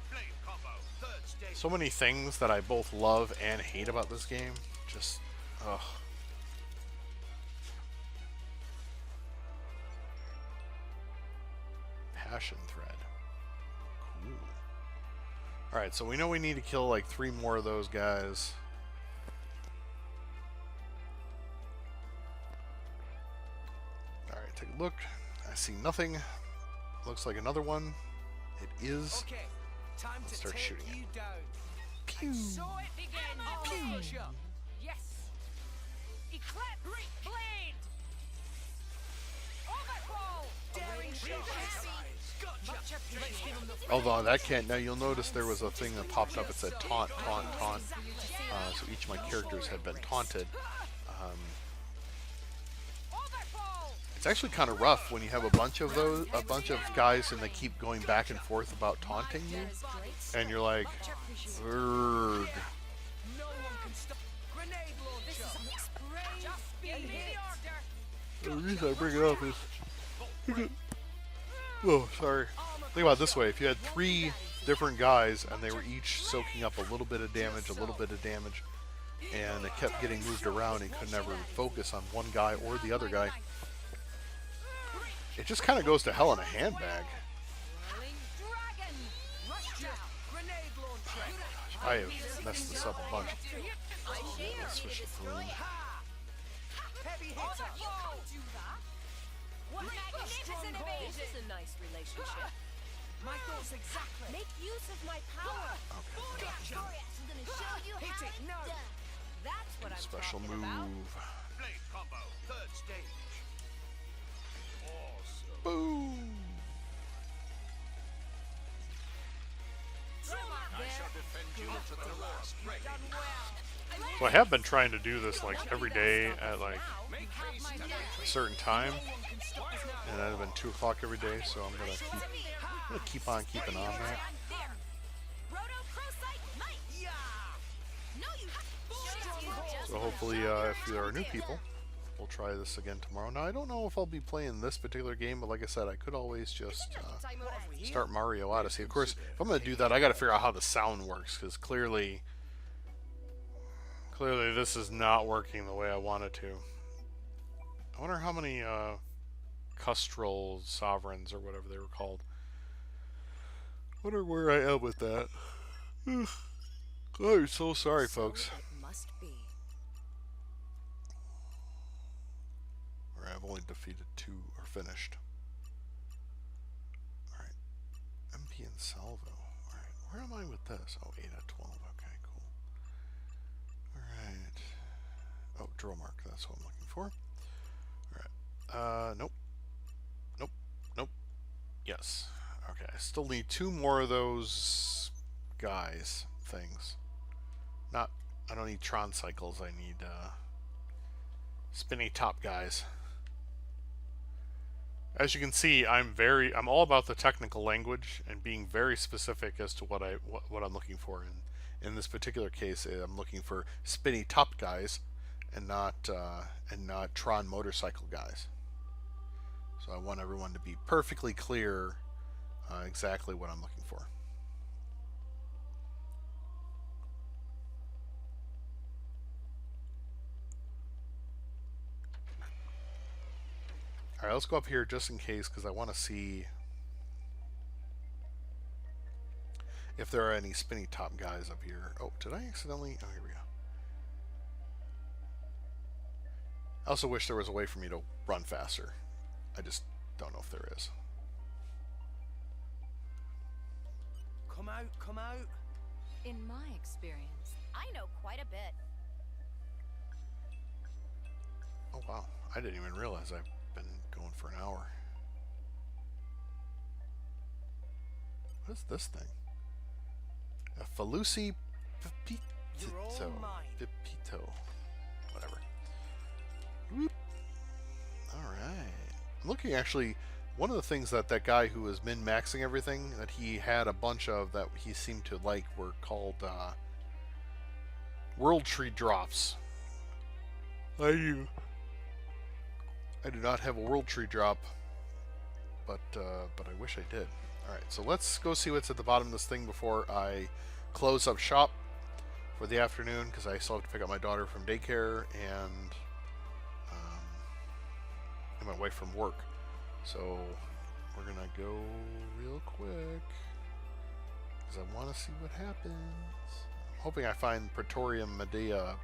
so many things that I both love and hate about this game. Just, ugh. Passion thread. Cool. Alright, so we know we need to kill like 3 more of those guys. Alright, take a look. I see nothing. Looks like another one. It is. Okay, time Let's to start take shooting it. you down. Pew. So it begins. Pew. Yes. Eclipse blade. Overflow. Daring shot. Gotcha. Let's give him the Although that can't. Now you'll notice there was a thing that popped up. It said taunt, taunt, taunt. So each of my characters had been taunted. It's actually kind of rough when you have a bunch of guys, and they keep going back and forth about taunting you, and you're like, "Urgh." no one can stop. Grenade launcher. Just be in the order. The reason I bring it up is, oh, sorry. Think about it this way: if you had 3 different guys, and they were each soaking up a little bit of damage, and they kept getting moved around, and could never focus on one guy or the other guy, it just kind of goes to hell in a handbag. Dragon. Rush down. Grenade launcher. I have messed this up a bunch. Let's switch the room. Heavy hitter. What magnificent evasion. This is a nice relationship. My thoughts exactly. Make use of my power. Okay. I'm gonna show you Hit how it, it's no. done. That's what I'm Special talking move. about. Blade combo, 3rd stage. Awesome. Boom. I shall defend you to the last. Ready. so I have been trying to do this like every day at like a certain time, and that have been 2 o'clock every day, so I'm gonna keep on keeping on that. So hopefully, if there are new people, we'll try this again tomorrow. Now, I don't know if I'll be playing this particular game, but like I said, I could always just start Mario Odyssey. Of course, if I'm going to do that, I got to figure out how the sound works, because clearly this is not working the way I want it to. I wonder how many Custral Sovereigns, or whatever they were called. I wonder where I am with that. I'm so sorry, folks. It must be. Where I've only defeated 2 or finished. Alright. MP and Salvo. Alright, where am I with this? Oh, 8 out of 12. Okay, cool. Alright. Oh, drill mark. That's what I'm looking for. Alright. Nope. Nope. Nope. Yes. Okay, I still need 2 more of those guys things. I don't need Tron cycles. I need spinny top guys. As you can see, I'm all about the technical language and being very specific as to what I'm looking for. And in this particular case, I'm looking for spinny top guys, and not Tron motorcycle guys. So I want everyone to be perfectly clear exactly what I'm looking for. Alright, let's go up here just in case, because I want to see if there are any spinny top guys up here. Oh, did I accidentally? Oh, here we go. I also wish there was a way for me to run faster. I just don't know if there is. Come out, come out. In my experience, I know quite a bit. Oh, wow. I didn't even realize I've been going for an hour. What is this thing? Falusi You're all Pepito. mine. Pepito. Whatever. Whoop. Alright. I'm looking actually, one of the things that that guy who was min-maxing everything, that he had a bunch of that he seemed to like were called World Tree Drops. I do not have a World Tree Drop, but I wish I did. Alright, so let's go see what's at the bottom of this thing before I close up shop for the afternoon, because I still have to pick up my daughter from daycare and my wife from work. So we're gonna go real quick because I want to see what happens. I'm hoping I find Praetorium Medea,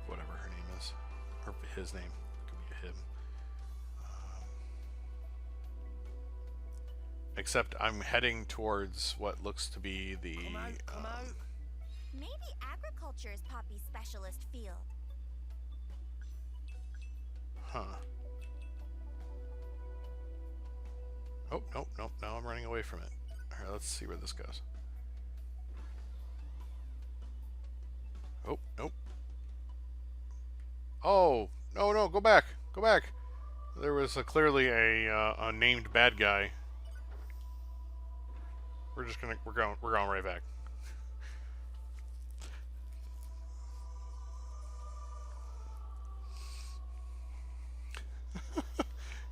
whatever her name is, or his name. Could be him. Except I'm heading towards what looks to be the. Come out. Maybe agriculture is Poppy's specialist field. Huh. Oh, nope, nope. Now I'm running away from it. Alright, let's see where this goes. Oh, nope. Oh, no, no, go back. Go back. There was clearly a named bad guy. We're going right back.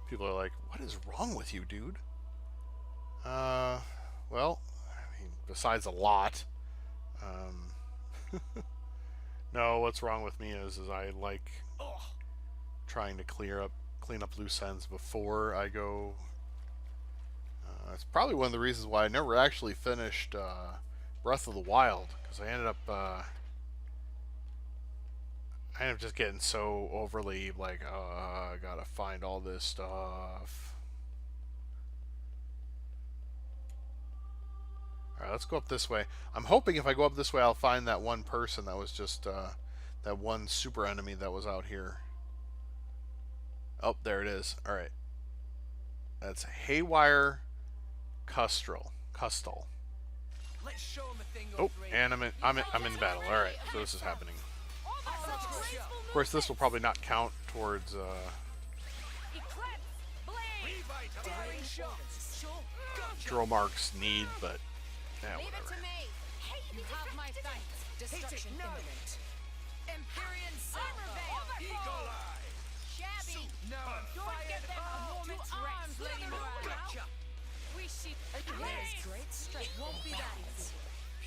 People are like, what is wrong with you, dude? Well, I mean, besides a lot. No, what's wrong with me is I like trying to clean up loose ends before I go. It's probably one of the reasons why I never actually finished Breath of the Wild, because I ended up just getting so overly like, I gotta find all this stuff. Alright, let's go up this way. I'm hoping if I go up this way, I'll find that one person that was just, that one super enemy that was out here. Oh, there it is. Alright. That's Haywire Custal. Let's show him a thing Oh, over here. and I'm in battle. Alright, so this is happening. Of course, this will probably not count towards, Daring shots. Gotcha. Dromark's need, but yeah, Leave it whatever. to me. You have my thanks. Destruction imminent. Empyrean armor veil. Eagle eye. Shabby. No, I'm Don't fired get them a up. moment's To rest. arms, Lady Slither Morale. around. Gotcha. We see. There's great strength. It won't be that easy.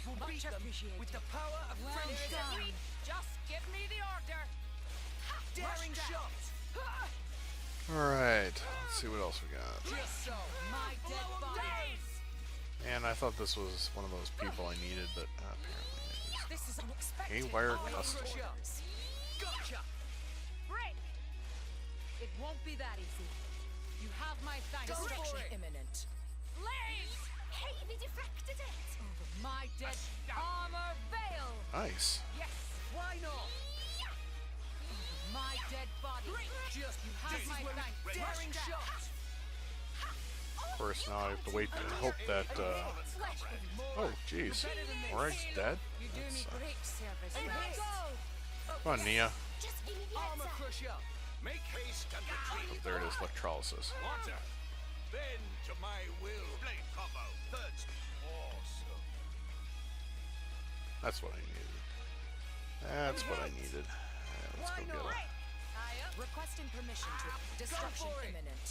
We'll Much beat them appreciated. with the power of Well friendship. done. Just give me the order. Daring shots. Alright, let's see what else we got. Just so. My dead body. And I thought this was one of those people I needed, but apparently it This is is. unexpected. Haywire Armor Custal. crusher. Gotcha. Break. It won't be that easy. You have my thanks. Destruction imminent. Blaze. Hey, we deflected it! Over my dead armor veil. Nice. Yes. Why not? Over my dead body. Just You have my thanks. daring shots. Of course, now I have to wait and hope that, oh, jeez. Morag's dead? You do That me sucks. great service. And Rex. go. Come on, Nia. Just give me the Armor answer. crusher. Make haste and Oh, retreat. there it is, electrolysis. Water. Bend to my will. Blade combo. Third stage. Awesome. That's what I needed. That's what I needed. Yeah, let's go get her. Requesting permission to destruction for it. imminent.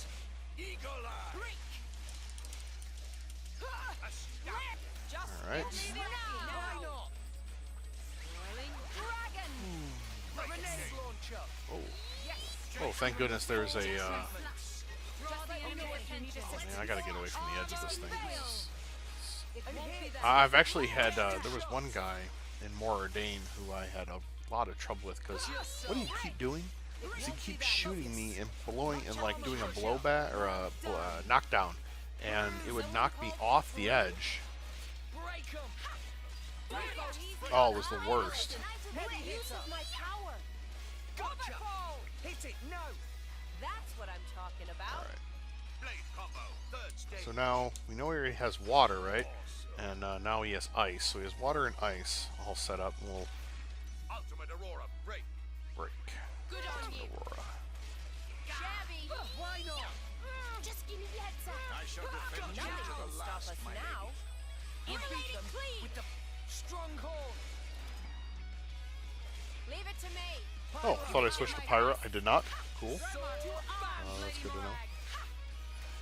Eagle eye. A stab. Just Alright. give me the Why now. not? Boiling dragon. Grenade launcher. Oh, Yes. oh, thank goodness there's a, Draw the enemy attention. man, I gotta get away from the edge of this thing. It won't be that. I've actually had, there was one guy in Moradane who I had a lot of trouble with, because what do you keep doing? Is he keeps shooting me and blowing, and like doing a blowback, or a knockdown, and it would knock me off the edge. Break 'em. Oh, it was the worst. Heavy hitter. my power. Gotcha. Hit it. No. That's what I'm talking about. Alright, Blade combo. Third stage. so now we know he has water, right? Awesome. then now he has ice, so he has water and ice all set up, and we'll Ultimate Aurora, break. break. Good on you. Aurora. Shabby. Why not? Just give me the heads up. I shall defend you Nothing to will the stop last, us my now. lady. We beat them clean. with the stronghold. Leave it to me. Oh, I thought I switched to Pyra. I did not. Cool. To arms, That's Lady good to know. Morag.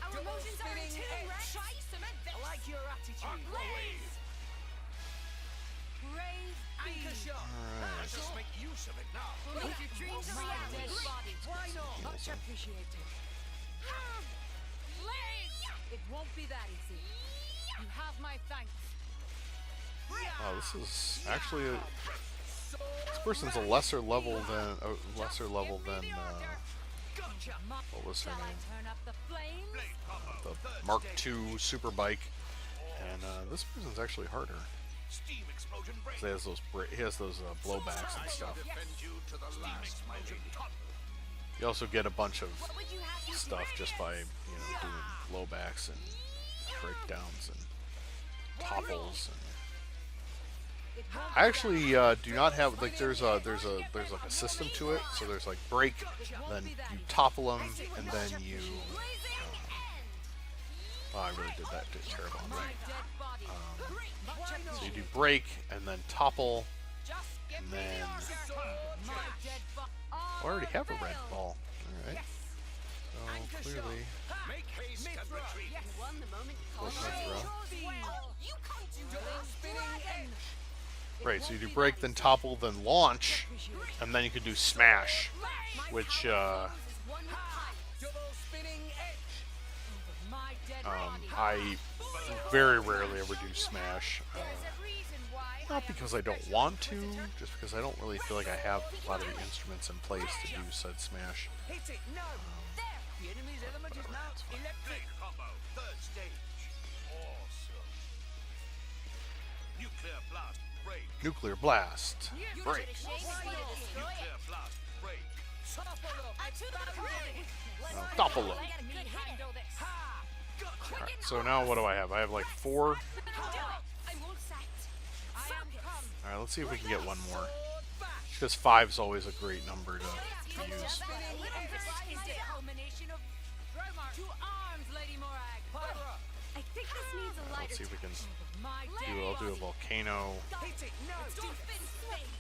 Our emotions are in tune, Rex. Try cement this. I like your attitude. Blaze. Brave Anchor beast. shot. Alright. Just make use of it now. Make your dreams a reality. Why not? Much appreciated. Blaze. It won't be that easy. You have my thanks. Oh, this is actually this person's a lesser level than Gotcha. what was her Shall I name? turn up the flames? Blade combo. The Third Mark stage. II super bike, and this person's actually harder. Steam explosion break. He has those blowbacks and I shall stuff. defend you to the last, my lady. You also get a bunch of What would you have me stuff do? just by doing blowbacks and breakdowns and topples. And I actually do not have like there's like a system to it. So there's like break, then you topple them, and then you. Oh, I really did that terrible. My dead body. So you do break, and then topple, Just give and me then. the order. My dead body. Oh, I already have a red ball. Alright. So clearly. Make haste and retreat. You won the moment. Close enough throw. Well, you come to Spinning edge. Right, so you do break, then topple, then launch, and then you can do smash, which Double spinning edge. My dead body. I very rarely ever do smash. There's a reason why. Not because I don't want to, just because I don't really feel like I have a lot of the instruments in place to do said smash. Hit it. No. There. The enemy's element is now electric. Blade combo. Third stage. Awesome. Nuclear blast. Break. Nuclear blast. Break. Nuclear blast. Break. Topple up. I got a good handle this. Alright, so now what do I have? I have like 4. I'm all set. I am come. Alright, let's see if we can get one more. Because 5's always a great number to use. Is the culmination of to arms, Lady Morag. I think this needs a lighter Let's see if we can My dead I'll do a body. volcano. Hit it. No. dolphin spade.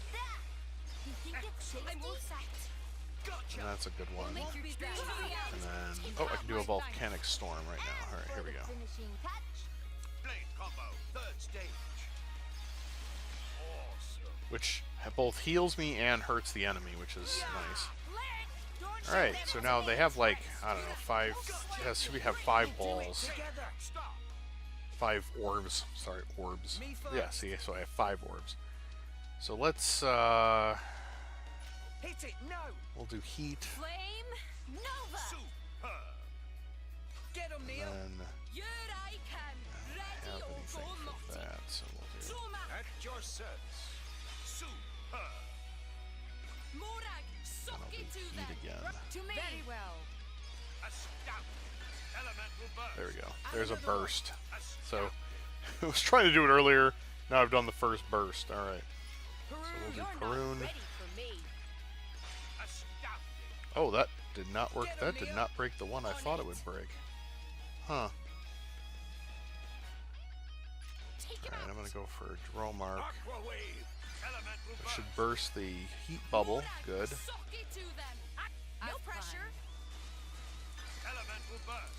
You think it's I'm all set. And that's a good one. Make your dreams a And reality. then, oh, I can do a volcanic storm right now. Alright, here we go. Finishing touch. Blade combo. Third stage. Awesome. Which both heals me and hurts the enemy, which is nice. Alright, so now they have like, I don't know, 5, yes, should we have 5 balls? Together. Stop. 5 orbs, sorry, orbs. Me first. Yeah, see, so I have 5 orbs. So let's, Hit it. No. we'll do heat, Flame Nova. Super. Get him, Neil. and Here I can. Ready have or anything go for naughty. that, so we'll do At your service. Super. Morag, suck I'll do it to them. heat again. To me. Very well. Astounding. Elemental burst. There we go. There's a burst. So, I was trying to do it earlier, now I've done the first burst. Alright, so we'll do You're not Perun. ready for me. Astounding. Oh, that did not work. That did not break the one I thought it would break. Huh. Take it Alright, I'm out. gonna go for Dromark. Aqua wave. Elemental I burst. should burst the heat bubble. Good. Suck it to them. No That's pressure. Elemental burst.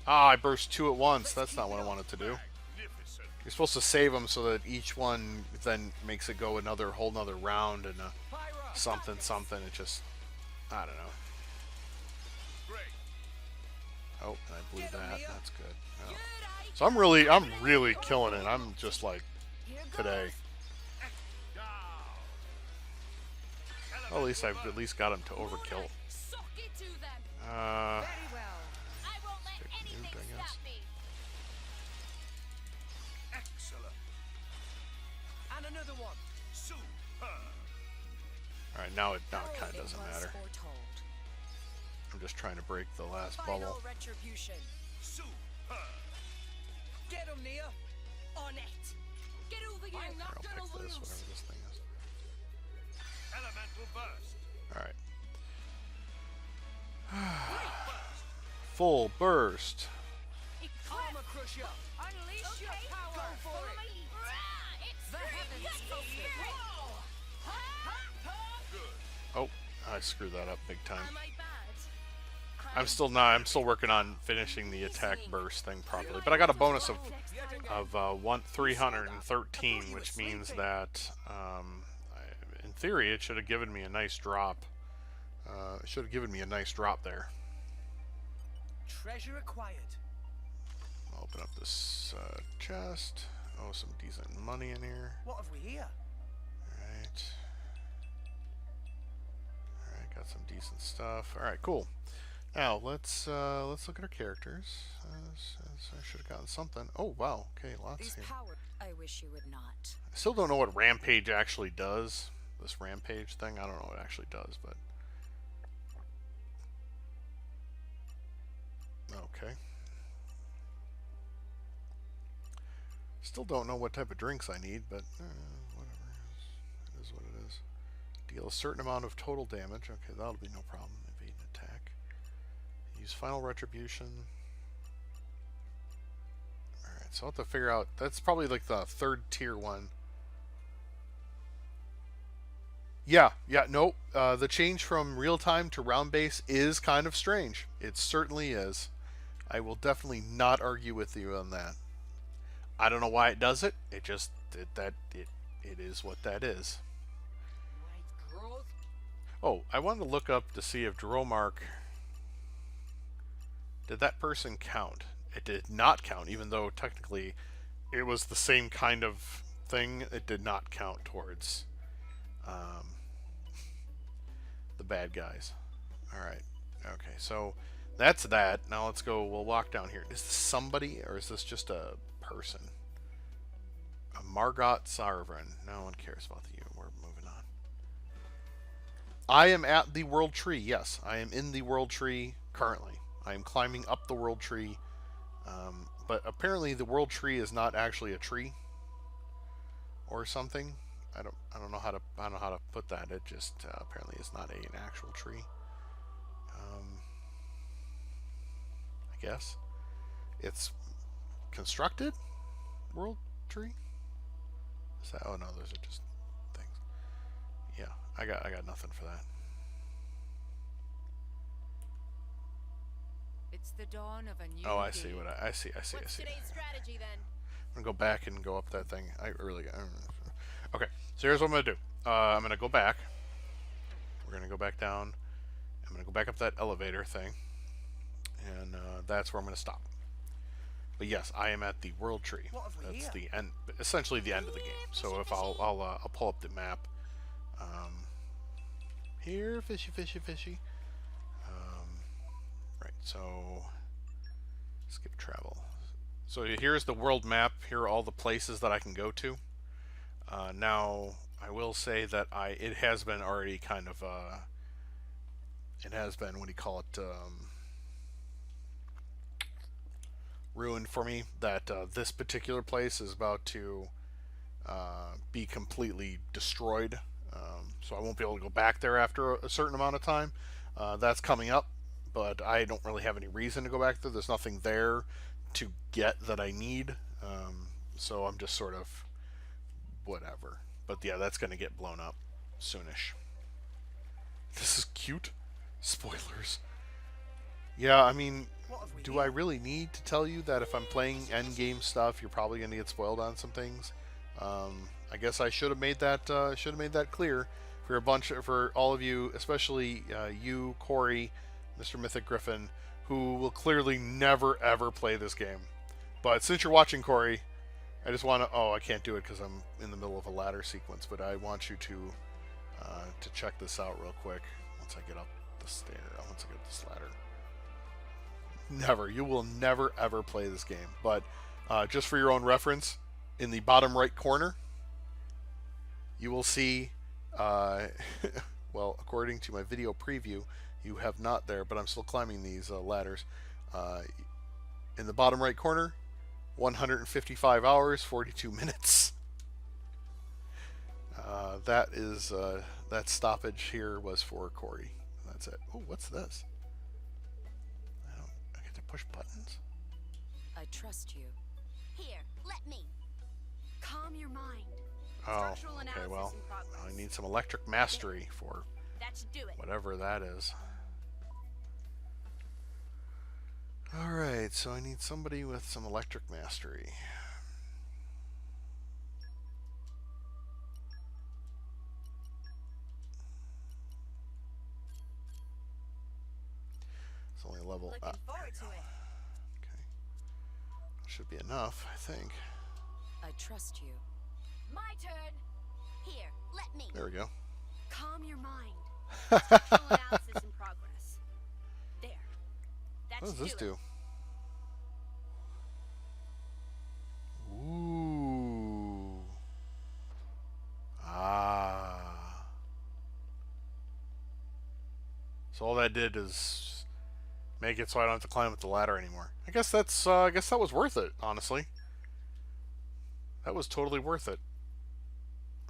Ah, I burst 2 at once. That's not what I wanted to do. Magnificent. You're supposed to save them so that each one then makes it go another whole nother round and Pyra. something. It just, I don't know. Great. Oh, and I blew that. That's good. Oh. Here I So I'm really killing it. I'm just like Here today. Down. Well, at least I've at least got him to overkill. Suck it to them. Uh, Very well. I won't let Stick anything nuke, I guess. stop me. Excellent. And another one. Super. all right, now it kind of doesn't matter. I'm just trying to break the last bubble. retribution. Super. Get him, Neil. On it. Full burst. Armor Crusher. Unleash your power. Go for it. The heavens open. Oh, I screwed that up big time. Am I bad? I'm still working on finishing the attack burst thing properly. But I got a bonus of 313, which means that in theory it should have given me a nice drop. It should have given me a nice drop there. Treasure acquired. I'll open up this chest. Oh, some decent money in here. What have we here? Alright. Alright, got some decent stuff. Alright, cool. Now let's look at our characters. I should have gotten something. Oh wow, okay, lots These here. power. I wish you would not. I still don't know what Rampage actually does. This Rampage thing, I don't know what it actually does, but okay. Still don't know what type of drinks I need, but whatever. It is what it is. Deal a certain amount of total damage. Okay, that'll be no problem. Evade an attack. Use Final Retribution. Alright, so I'll have to figure out. That's probably like the third tier one. Yeah, nope. The change from real time to round base is kind of strange. It certainly is. I will definitely not argue with you on that. I don't know why it does it. It just it is what that is. Oh, I wanted to look up to see if Dromark, did that person count? It did not count, even though technically it was the same kind of thing. It did not count towards the bad guys. Alright. Okay, so that's that. Now let's go, we'll walk down here. Is this somebody, or is this just a person? A Margot Sarvin. No one cares about you. We're moving on. I am at the World Tree. Yes, I am in the World Tree currently. I am climbing up the World Tree. But apparently the World Tree is not actually a tree or something. I don't know how to put that. It just apparently is not an actual tree. I guess it's constructed World Tree. Is that, oh no, those are just things. Yeah, I got nothing for that. It's the dawn of a new Oh, I see day. what I see. What's today's strategy then? I'm gonna go back and go up that thing. I don't know. Okay, so here's what I'm gonna do. I'm gonna go back. We're gonna go back down. I'm gonna go back up that elevator thing, and that's where I'm gonna stop. But yes, I am at the World Tree. What have we That's here? the end, essentially the end of the game. So if I'll pull up the map. Here, fishy, fishy, fishy. Right. So skip travel. So here's the world map. Here are all the places that I can go to. Now I will say that it has been already kind of it has been, what do you call it, ruined for me, that this particular place is about to be completely destroyed, so I won't be able to go back there after a certain amount of time. That's coming up, but I don't really have any reason to go back there. There's nothing there to get that I need, so I'm just sort of whatever. But yeah, that's going to get blown up soonish. This is cute. Spoilers. Yeah, I mean, do I really need to tell you that if I'm playing endgame stuff, you're probably going to get spoiled on some things? I guess I should have made that clear for all of you, especially you, Corey, Mr. Mythic Griffin, who will clearly never ever play this game. But since you're watching, Corey, I just want to. Oh, I can't do it because I'm in the middle of a ladder sequence. But I want you to check this out real quick. Once I get up the stair, once I get up this ladder. Never, you will never ever play this game. But just for your own reference, in the bottom right corner, you will see. Well, according to my video preview, you have not there, but I'm still climbing these ladders. In the bottom right corner, 155 hours, 42 minutes. That stoppage here was for Corey. That's it. Oh, what's this? I get push buttons? I trust you. Here, let me. Calm your mind. Oh, Structural okay, analysis well, in progress. I need some electric mastery for That should do it. whatever that is. Alright, so I need somebody with some electric mastery. It's only level Looking up. forward to it. Okay. Should be enough, I think. I trust you. My turn. Here, let me. There we go. Calm your mind. Structural analysis in progress. There. That What does should this do it. do? Ooh. Ah. So all that did is make it so I don't have to climb up the ladder anymore. I guess that's I guess that was worth it, honestly. That was totally worth it.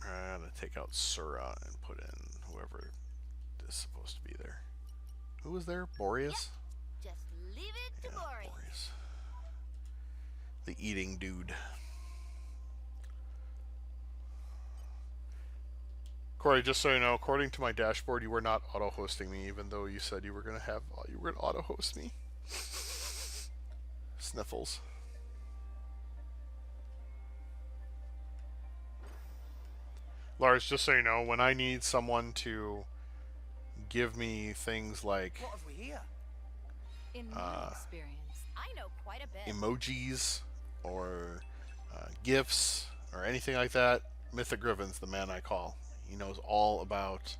I'm gonna take out Sura and put in whoever is supposed to be there. Who was there? Boreas? Just leave it to Boreas. Boreas. The eating dude. Corey, just so you know, according to my dashboard, you were not auto-hosting me, even though you said you were gonna auto-host me. Sniffles. Lars, just so you know, when I need someone to give me things like What have we here? In my experience, I know quite a bit. emojis or GIFs or anything like that, Mythic Griven's the man I call. He knows all about,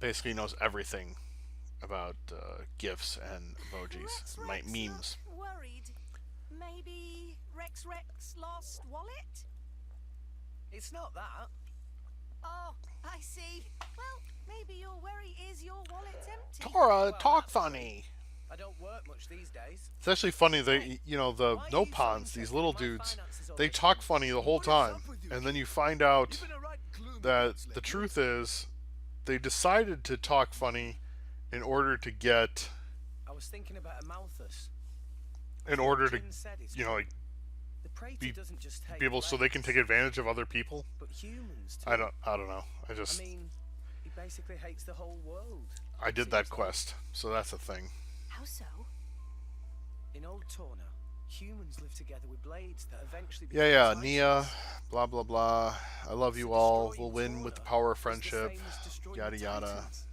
basically knows everything about GIFs and emojis, my memes. Worried. Maybe Rex lost wallet? It's not that. Oh, I see. Well, maybe your worry is your wallet's empty. Tora, talk funny. I don't work much these days. It's actually funny that, you know, the Why are you so Nopons, these interested little in my dudes, finances all they the talk time? funny the whole What is time, up with you, and then kid? you find out You've been a right gloomy that once the lately. truth is they decided to talk funny in order to get, I was thinking about a Malthus. in order to, Jin said it's you know, like, the Praetor be doesn't just hate people so they can take Rex, advantage of other people. but humans too. I don't know. I just, I mean, he basically hates the whole world. I did that quest, so that's a thing. how so? In Old Torna, humans live together with blades that eventually Yeah, become Nia, titans. blah blah blah. I love So you all. destroying We'll win with the Torna power of is the friendship. same as destroying Yada the yada. Titans.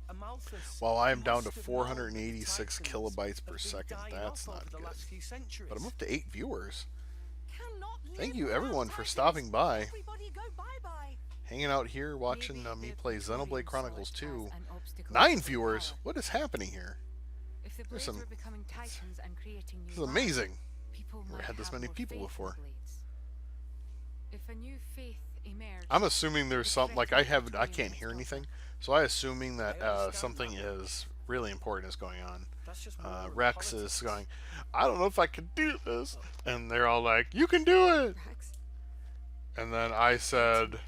A Malthus Well, I am down to must have known that the 486 Titans kilobytes have per been second. dying That's off not over the good. last few centuries. But I'm up to 8 viewers. Cannot Thank live you without everyone for Titans. stopping by. Everybody go bye-bye. Hanging out here watching Maybe me the play Victorian Xenoblade Chronicles saw it 2. as an obstacle 9 to their viewers? power. What is happening here? If the There's blades some- were becoming titans and creating new This is lives, amazing. people Never might had this have many more people faith in before. blades. If a new faith emerged, I'm assuming there's the some, threat like of I Victorian can't hear was anything, over. so I assuming that I understand something that. is really important is going on. That's just war and Rex politics. is going, I don't know if I can do this, and they're all like, you can do it. Rex, And then I said,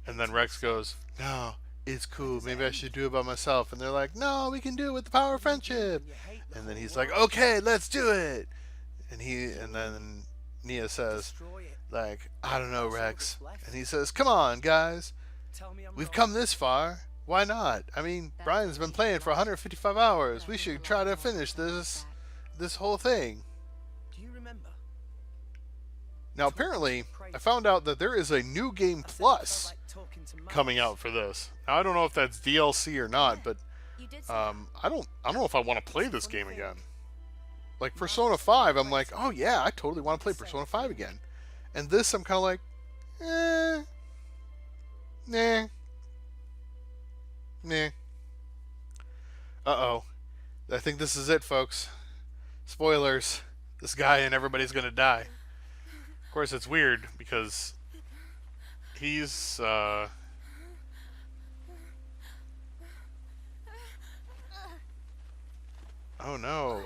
and then Rex goes, no, it's cool. Maybe I should do it by myself. And they're like, no, we can do it with the power of friendship. You hate the And then whole he's like, world. okay, let's do it. And then Nia says, Destroy it. like, I don't know, Rex. And he says, come on, guys. Tell me I'm We've wrong. come this far. Why not? I mean, Brian's been playing for 155 hours. We should try to finish this whole thing. Do you remember? Now, apparently, I found out that there is a new game I said it felt plus like talking to coming mice. out for this. Now, I don't know if that's DLC or not, but You did say I don't know if I want to play this game again. Like Persona 5, I'm like, oh yeah, I totally want to play Persona 5 again. And this, I'm kind of like, nah. Uh-oh. I think this is it, folks. Spoilers. This guy and everybody's gonna die. Of course, it's weird because he's, oh no.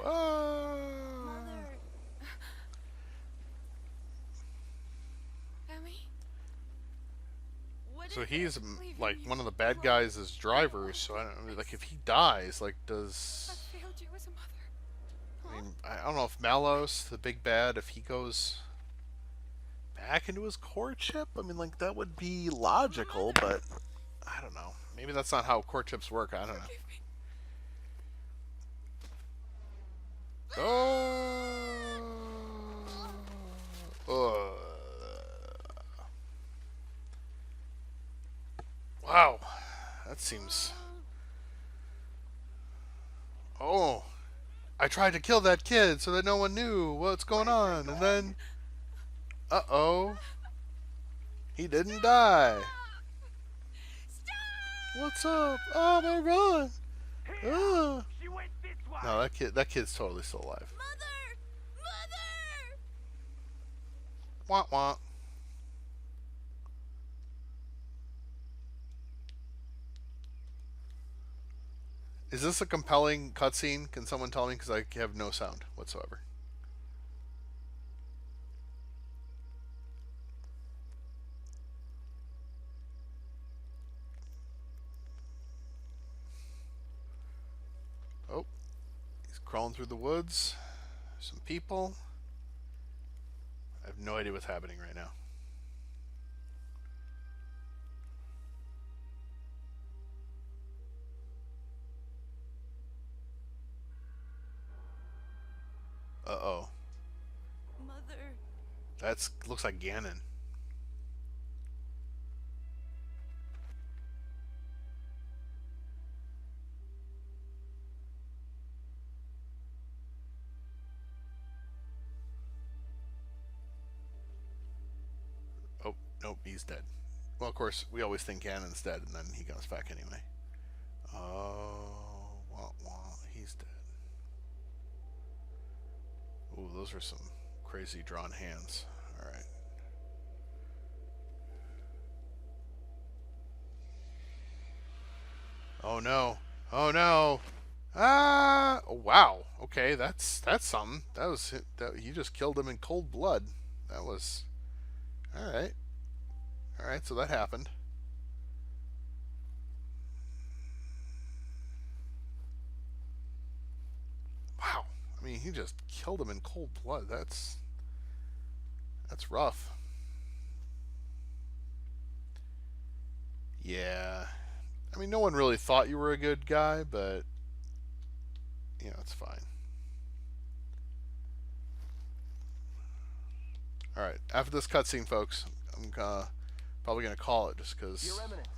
Emmy, Would So he's like one of the bad guys as drivers. So I don't know, like if he dies, like does I failed you as a mother. I mean I don't know if Malos, the big bad, if he goes back into his core chip. I mean, like that would be logical, but I don't know. Maybe that's not how core chips work. I don't know. Forgive me. Oh. Wow. That seems. Oh. I tried to kill that kid so that no one knew what's going on, and then. Uh-oh. He didn't die. What's up? Oh my god. Oh. She went this way. No, that kid's totally still alive. Mother! Mother! Wah wah. Is this a compelling cutscene? Can someone tell me? Because I have no sound whatsoever. Oh, he's crawling through the woods. Some people. I have no idea what's happening right now. Uh-oh. Mother. That's looks like Ganon. Oh, nope, he's dead. Well, of course, we always think Ganon's dead, and then he comes back anyway. Oh, wah, wah, he's dead. Ooh, those are some crazy drawn hands. Alright. Oh no. Oh no. Ah! Oh, wow. Okay, that's something. That was that you just killed him in cold blood. That was alright. Alright, so that happened. Wow. I mean, he just killed him in cold blood. That's rough. Yeah. I mean, no one really thought you were a good guy, but you know, it's fine. All right. After this cutscene, folks, I'm probably gonna call it just because. Your Eminence,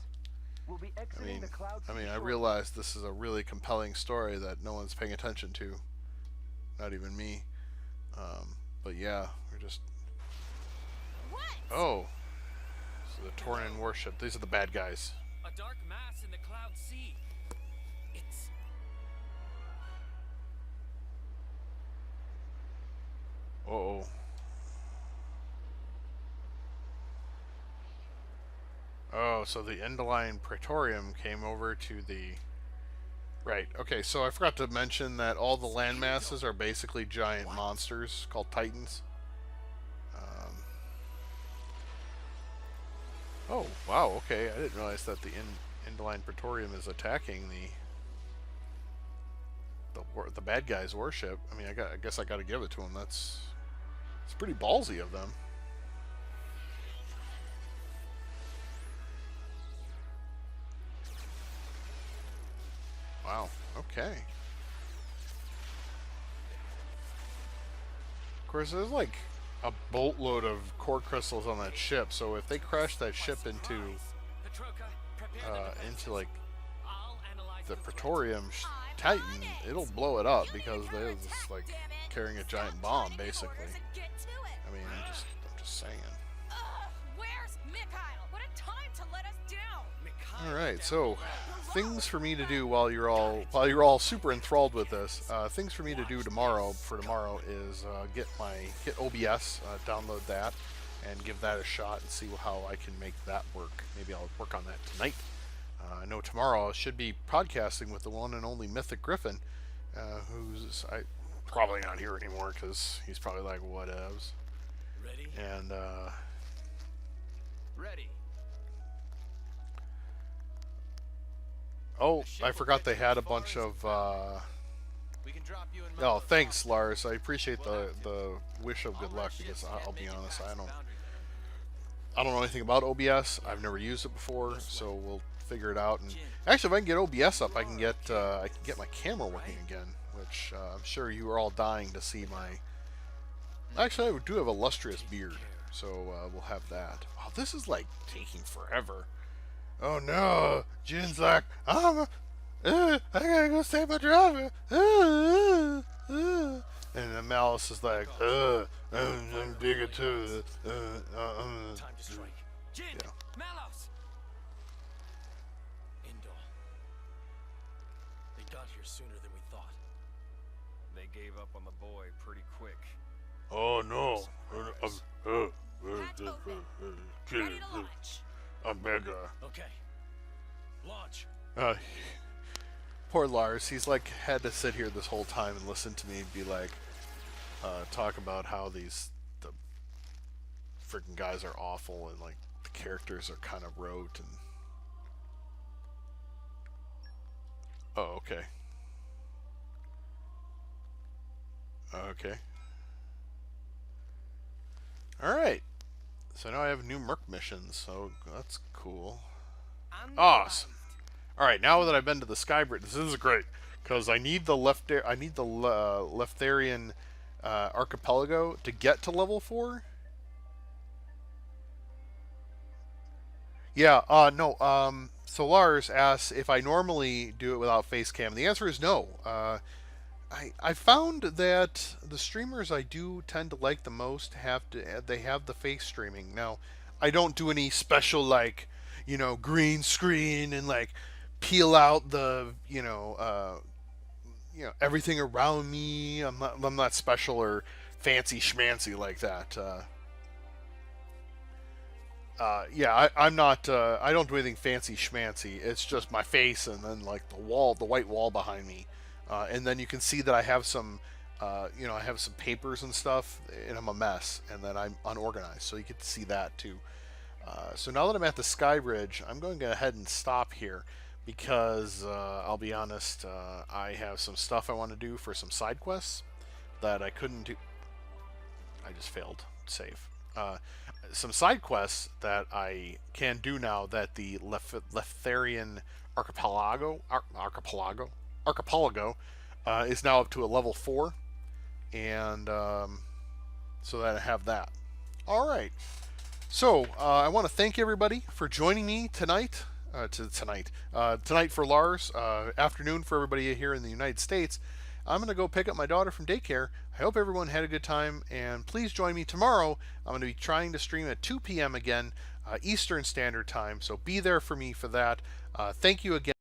we'll be exiting the cloud. I mean, I realize this is a really compelling story that no one's paying attention to. Not even me. But yeah, we're just. What? Oh. So the Tauran warship. These are the bad guys. A dark mass in the cloud sea. It's Uh-oh. Oh, so the Endoline Praetorium came over to the... Right, okay, so I forgot to mention that all the land masses are basically giant monsters called Titans. Oh, wow, okay, I didn't realize that the Endoline Praetorium is attacking the bad guy's warship. I mean, I guess I gotta give it to him. It's pretty ballsy of them. Wow, okay. Of course, there's like a boatload of core crystals on that ship, so if they crash that ship into like the Praetorium Titan, it'll blow it up because they're just like carrying a giant bomb, basically. I mean, I'm just saying. Where's Mikhail? What a time to let us down! All right, so things for me to do while you're all super enthralled with this. Things for me to do tomorrow is get OBS, download that, and give that a shot and see how I can make that work. Maybe I'll work on that tonight. I know tomorrow I should be podcasting with the one and only Mythic Griffin, who's probably not here anymore because he's probably like whatevs. ready. And Ready. Oh, I forgot they had a bunch of. We can drop you in Oh, Mallow thanks, Top. Lars. I appreciate the wish of good luck because I'll be honest, I don't know anything about OBS. I've never used it before, so we'll figure it out. And actually, if I can get OBS up, I can get my camera working again, which I'm sure you are all dying to see my. Actually, I do have a lustrous beard, so we'll have that. Oh, this is like taking forever. Oh no, Jin's like, I gotta go save my driver. And then Malice is like, I'm bigger too. Time to strike. Jin! Yeah. Malos! Indol. They got here sooner than we thought. They gave up on the boy pretty quick. Oh no, Hatch open. Ready to launch. I'm bigger. Okay. Launch. Poor Lars, he's like had to sit here this whole time and listen to me be like, talk about how the freaking guys are awful and like the characters are kind of rote and. Oh, okay. Okay. Alright. So now I have new Merc missions, so that's cool. Awesome. Alright, now that I've been to the Skybridge, this is great, because I need the Leftharian archipelago to get to level 4. Yeah, no, so Lars asks if I normally do it without face cam. The answer is no. I found that the streamers I do tend to like the most they have the face streaming. Now, I don't do any special like, green screen and like peel out the, everything around me. I'm not special or fancy schmancy like that. Yeah, I'm not. I don't do anything fancy schmancy. It's just my face and then like the white wall behind me. And then you can see that I have some, I have some papers and stuff, and I'm a mess, and then I'm unorganized. So you get to see that too. So now that I'm at the Skybridge, I'm going to go ahead and stop here because I'll be honest, I have some stuff I want to do for some side quests that I couldn't do. I just failed save. Some side quests that I can do now that the Leftharian archipelago is now up to a level 4, and so that I have that. All right. So I want to thank everybody for joining me tonight. Tonight for Lars, afternoon for everybody here in the United States. I'm going to go pick up my daughter from daycare. I hope everyone had a good time, and please join me tomorrow. I'm going to be trying to stream at 2 p.m. again, Eastern Standard Time, so be there for me for that. Thank you again.